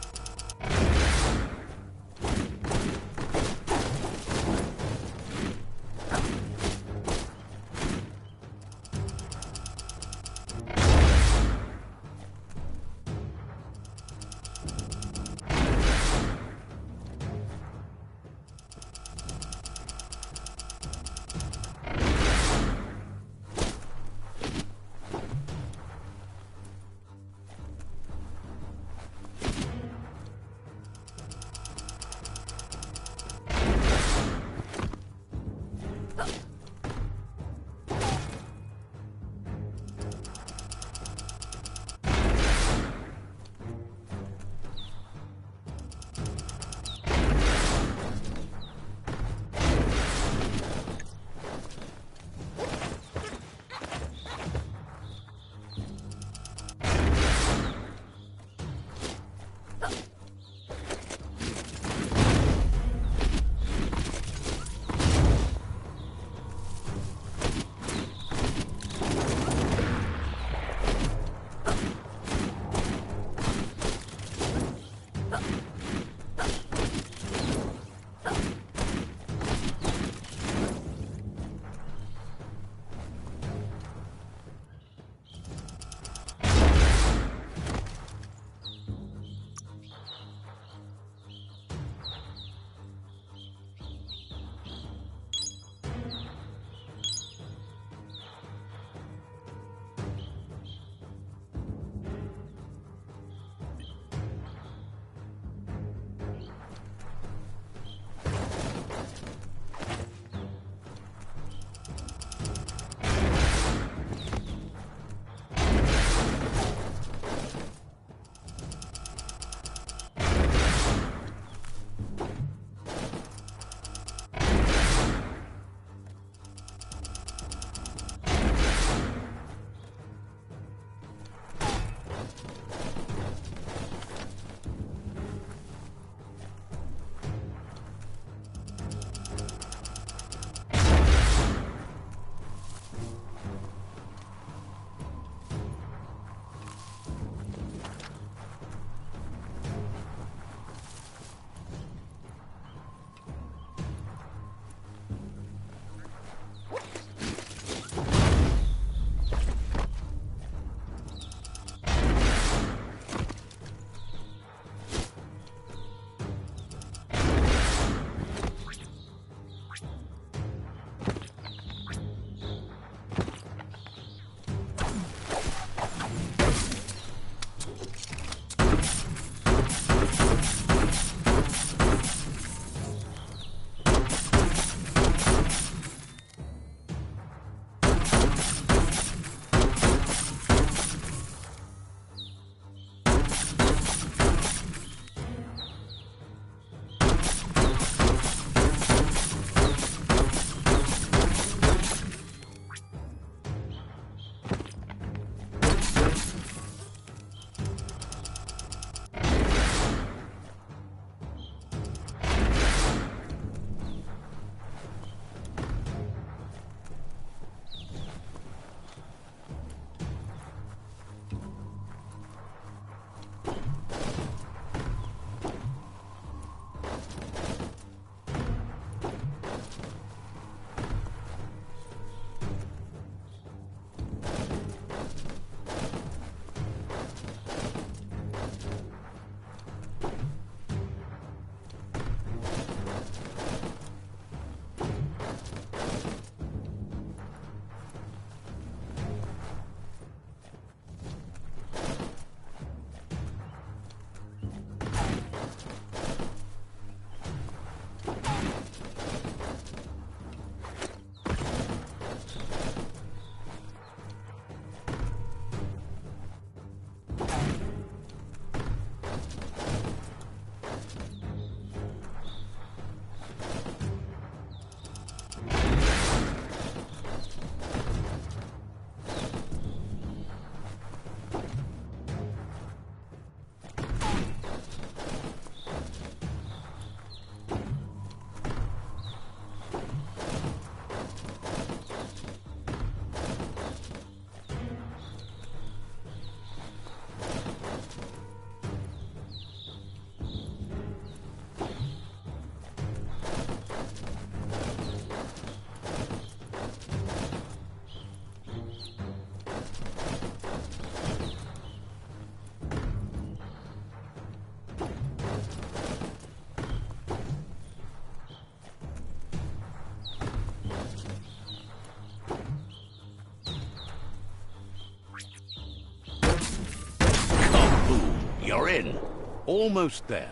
in. Almost there.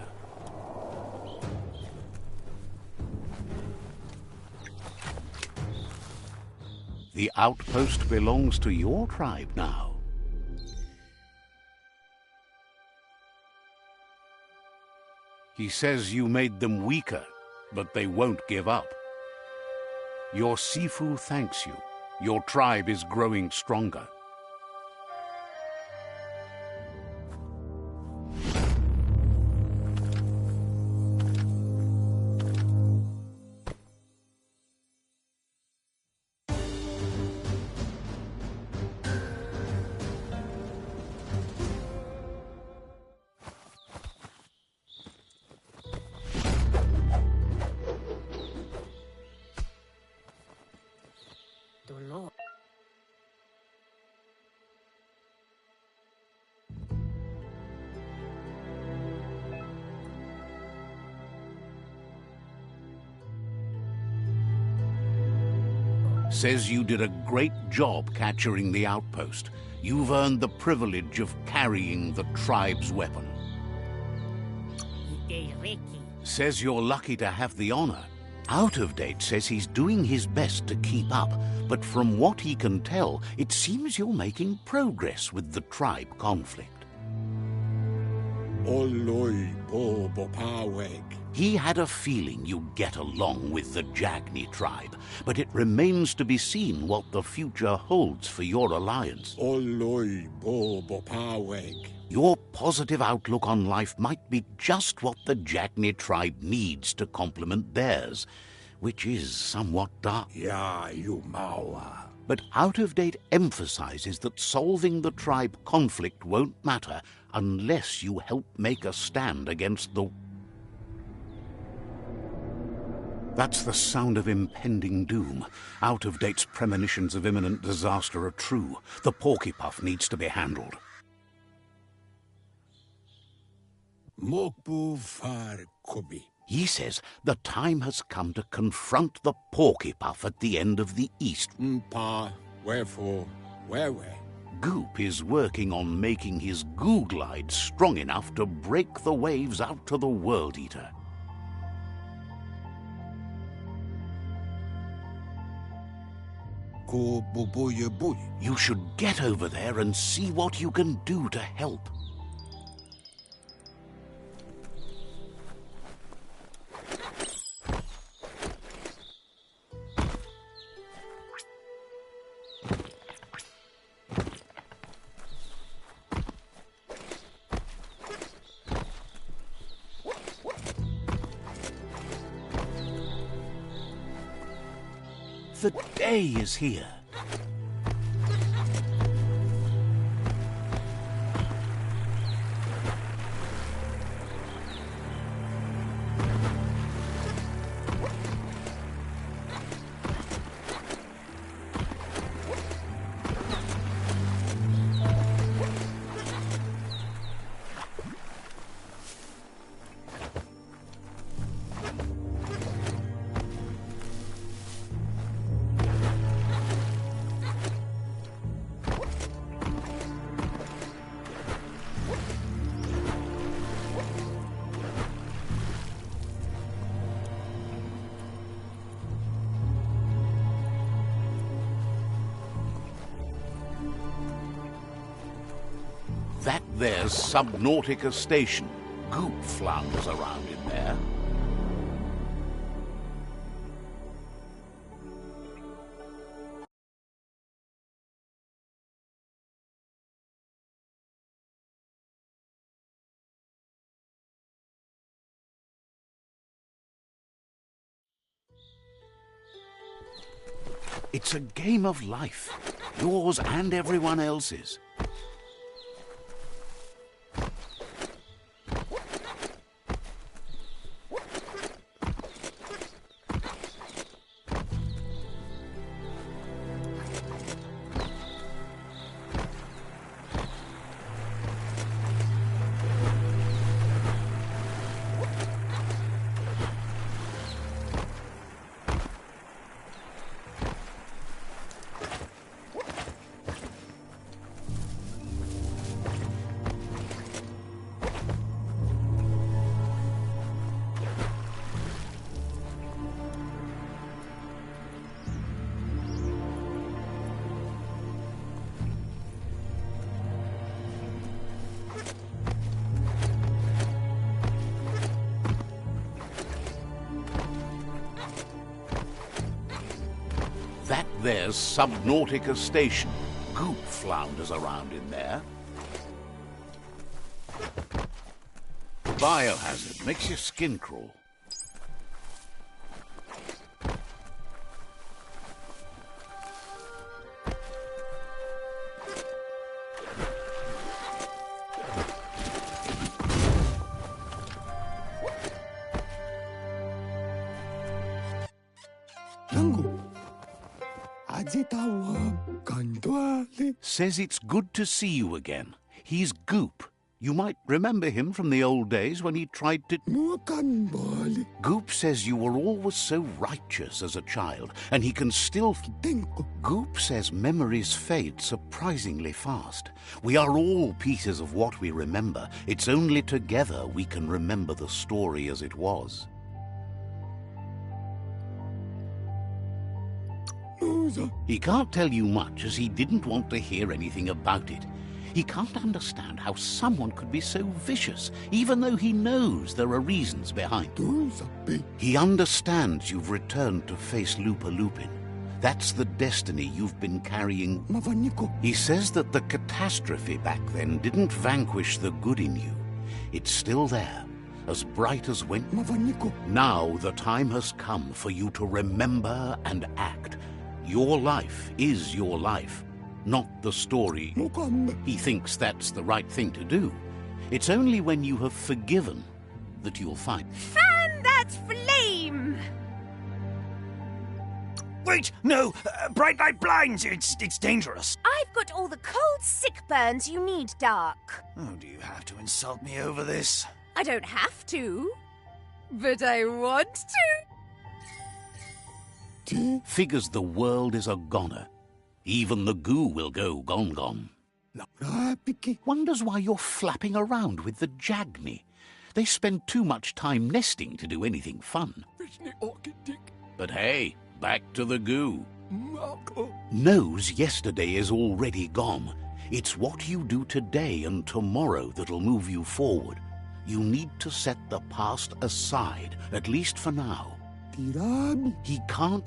The outpost belongs to your tribe now. He says you made them weaker, but they won't give up. Your Sifu thanks you. Your tribe is growing stronger. Says you did a great job capturing the outpost. You've earned the privilege of carrying the tribe's weapon. Says you're lucky to have the honor. Out of Date says he's doing his best to keep up, but from what he can tell, it seems you're making progress with the tribe conflict. Oloi bobo paweg. He had a feeling you'd get along with the Jagni tribe, but it remains to be seen what the future holds for your alliance. Oloi bobo paweg. Your positive outlook on life might be just what the Jagni tribe needs to complement theirs, which is somewhat dark. Ya you mawa. But Out of Date emphasizes that solving the tribe conflict won't matter unless you help make a stand against the... That's the sound of impending doom. Out of Date's premonitions of imminent disaster are true. The Porkypuff needs to be handled. Mokbu far kubi. He says the time has come to confront the Porkypuff at the end of the East. Mpa, wherefore, where? Goop is working on making his Goo Glide strong enough to break the waves out to the World Eater. You should get over there and see what you can do to help. The day is here. That there's Subnautica Station. Goop flounders around in there. It's a game of life, yours and everyone else's. That there's Subnautica Station. Goop flounders around in there. Biohazard makes your skin crawl. Says it's good to see you again. He's Goop. You might remember him from the old days when he tried to... Goop says you were always so righteous as a child, and he can still... Goop says memories fade surprisingly fast. We are all pieces of what we remember. It's only together we can remember the story as it was. He can't tell you much, as he didn't want to hear anything about it. He can't understand how someone could be so vicious, even though he knows there are reasons behind it. He understands you've returned to face Lupa Lupin. That's the destiny you've been carrying. He says that the catastrophe back then didn't vanquish the good in you. It's still there, as bright as when... Now the time has come for you to remember and act. Your life is your life, not the story. He thinks that's the right thing to do. It's only when you have forgiven that you'll find... Fan that flame! Wait, no! Bright light blinds! It's dangerous. I've got all the cold sick burns you need, Dark. Oh, do you have to insult me over this? I don't have to, but I want to. Figures the world is a goner. Even the goo will go gone. Wonders why you're flapping around with the Jagni. They spend too much time nesting to do anything fun. But hey, back to the goo. Knows yesterday is already gone. It's what you do today and tomorrow that'll move you forward. You need to set the past aside, at least for now. He can't.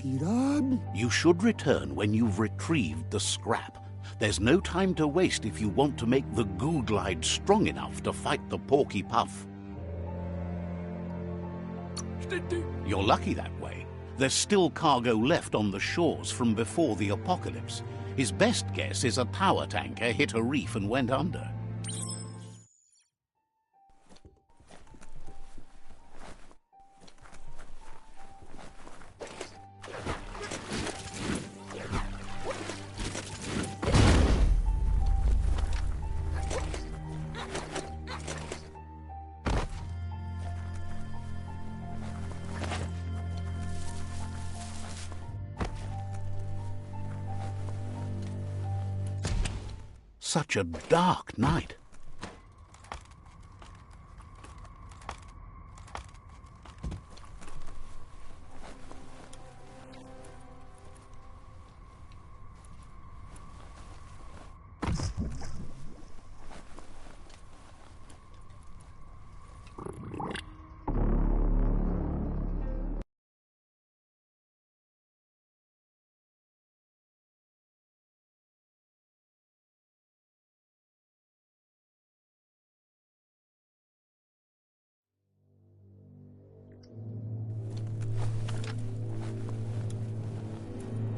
You should return when you've retrieved the scrap. There's no time to waste if you want to make the goo glide strong enough to fight the Porky Puff. You're lucky that way. There's still cargo left on the shores from before the apocalypse. His best guess is a power tanker hit a reef and went under. Such a dark night.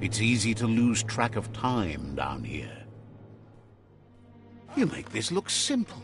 It's easy to lose track of time down here. You make this look simple.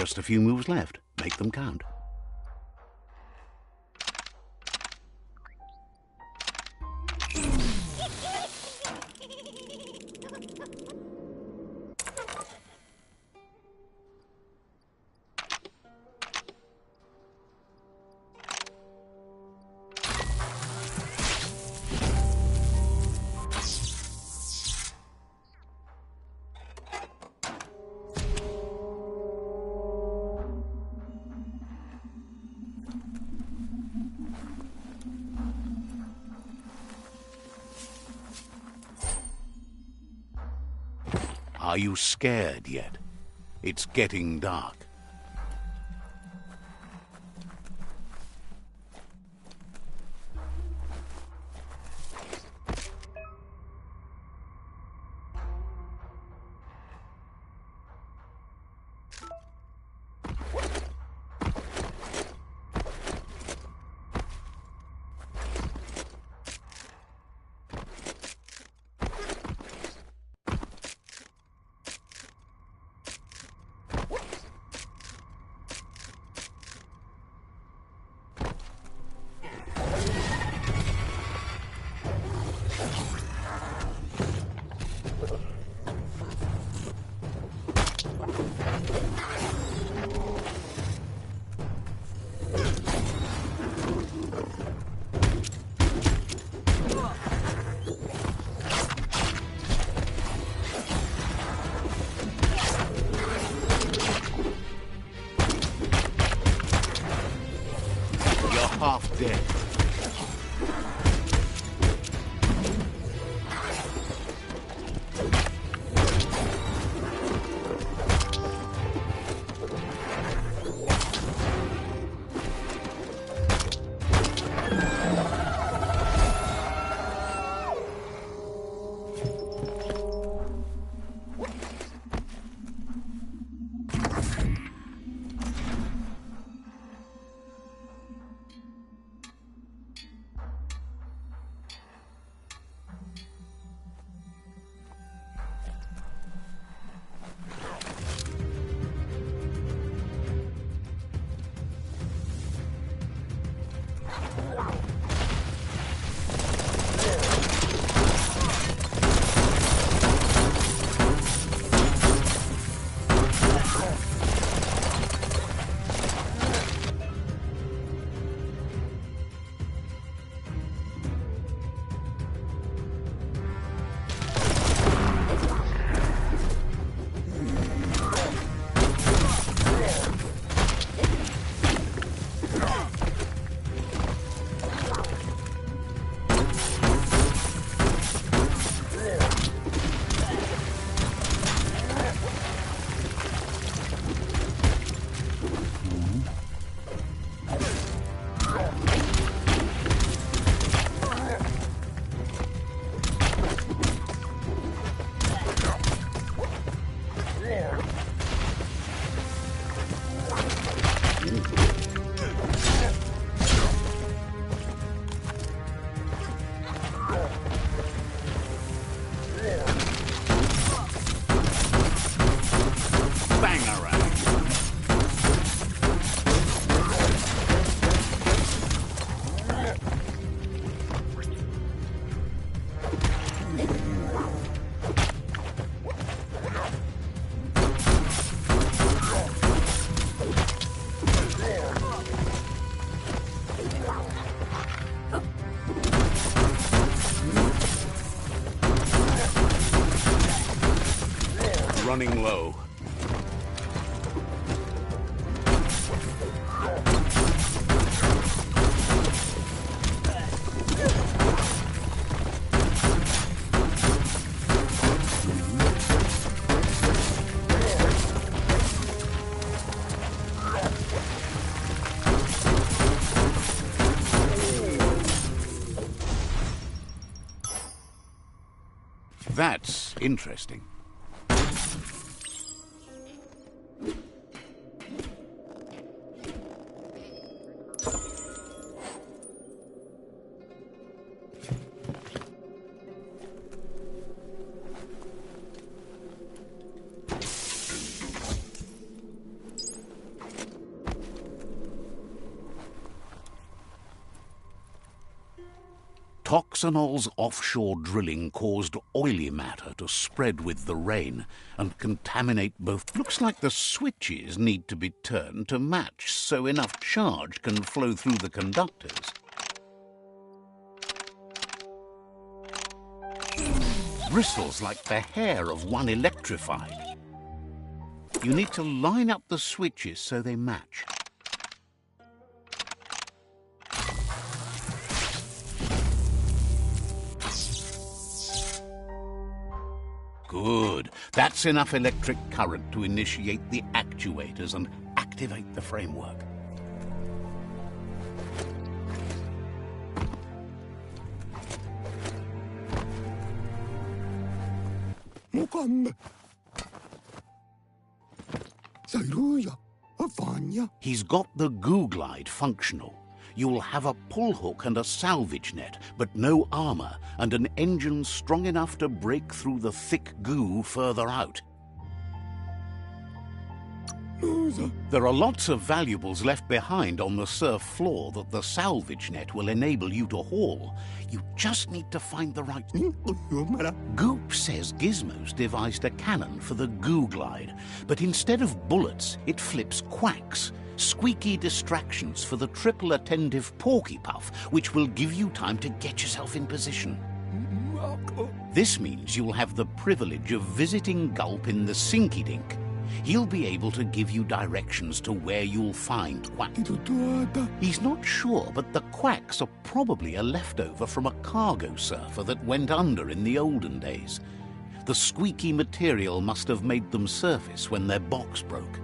Just a few moves left. Make them count. Are you scared yet? It's getting dark. Half dead. Running low. That's interesting. Toxanol's offshore drilling caused oily matter to spread with the rain and contaminate both. Looks like the switches need to be turned to match so enough charge can flow through the conductors. Bristles like the hair of one electrified. You need to line up the switches so they match. Good. That's enough electric current to initiate the actuators and activate the framework. Mukambe. Sairuya. Avanya. He's got the goo glide functional. You'll have a pull hook and a salvage net, but no armor, and an engine strong enough to break through the thick goo further out. There are lots of valuables left behind on the surf floor that the salvage net will enable you to haul. You just need to find the right... Goop says Gizmo's devised a cannon for the goo glide, but instead of bullets, it flips quacks. Squeaky distractions for the triple attentive porky puff, which will give you time to get yourself in position. This means you'll have the privilege of visiting Gulp in the Sinky Dink. He'll be able to give you directions to where you'll find quacks. He's not sure, but the quacks are probably a leftover from a cargo surfer that went under in the olden days. The squeaky material must have made them surface when their box broke.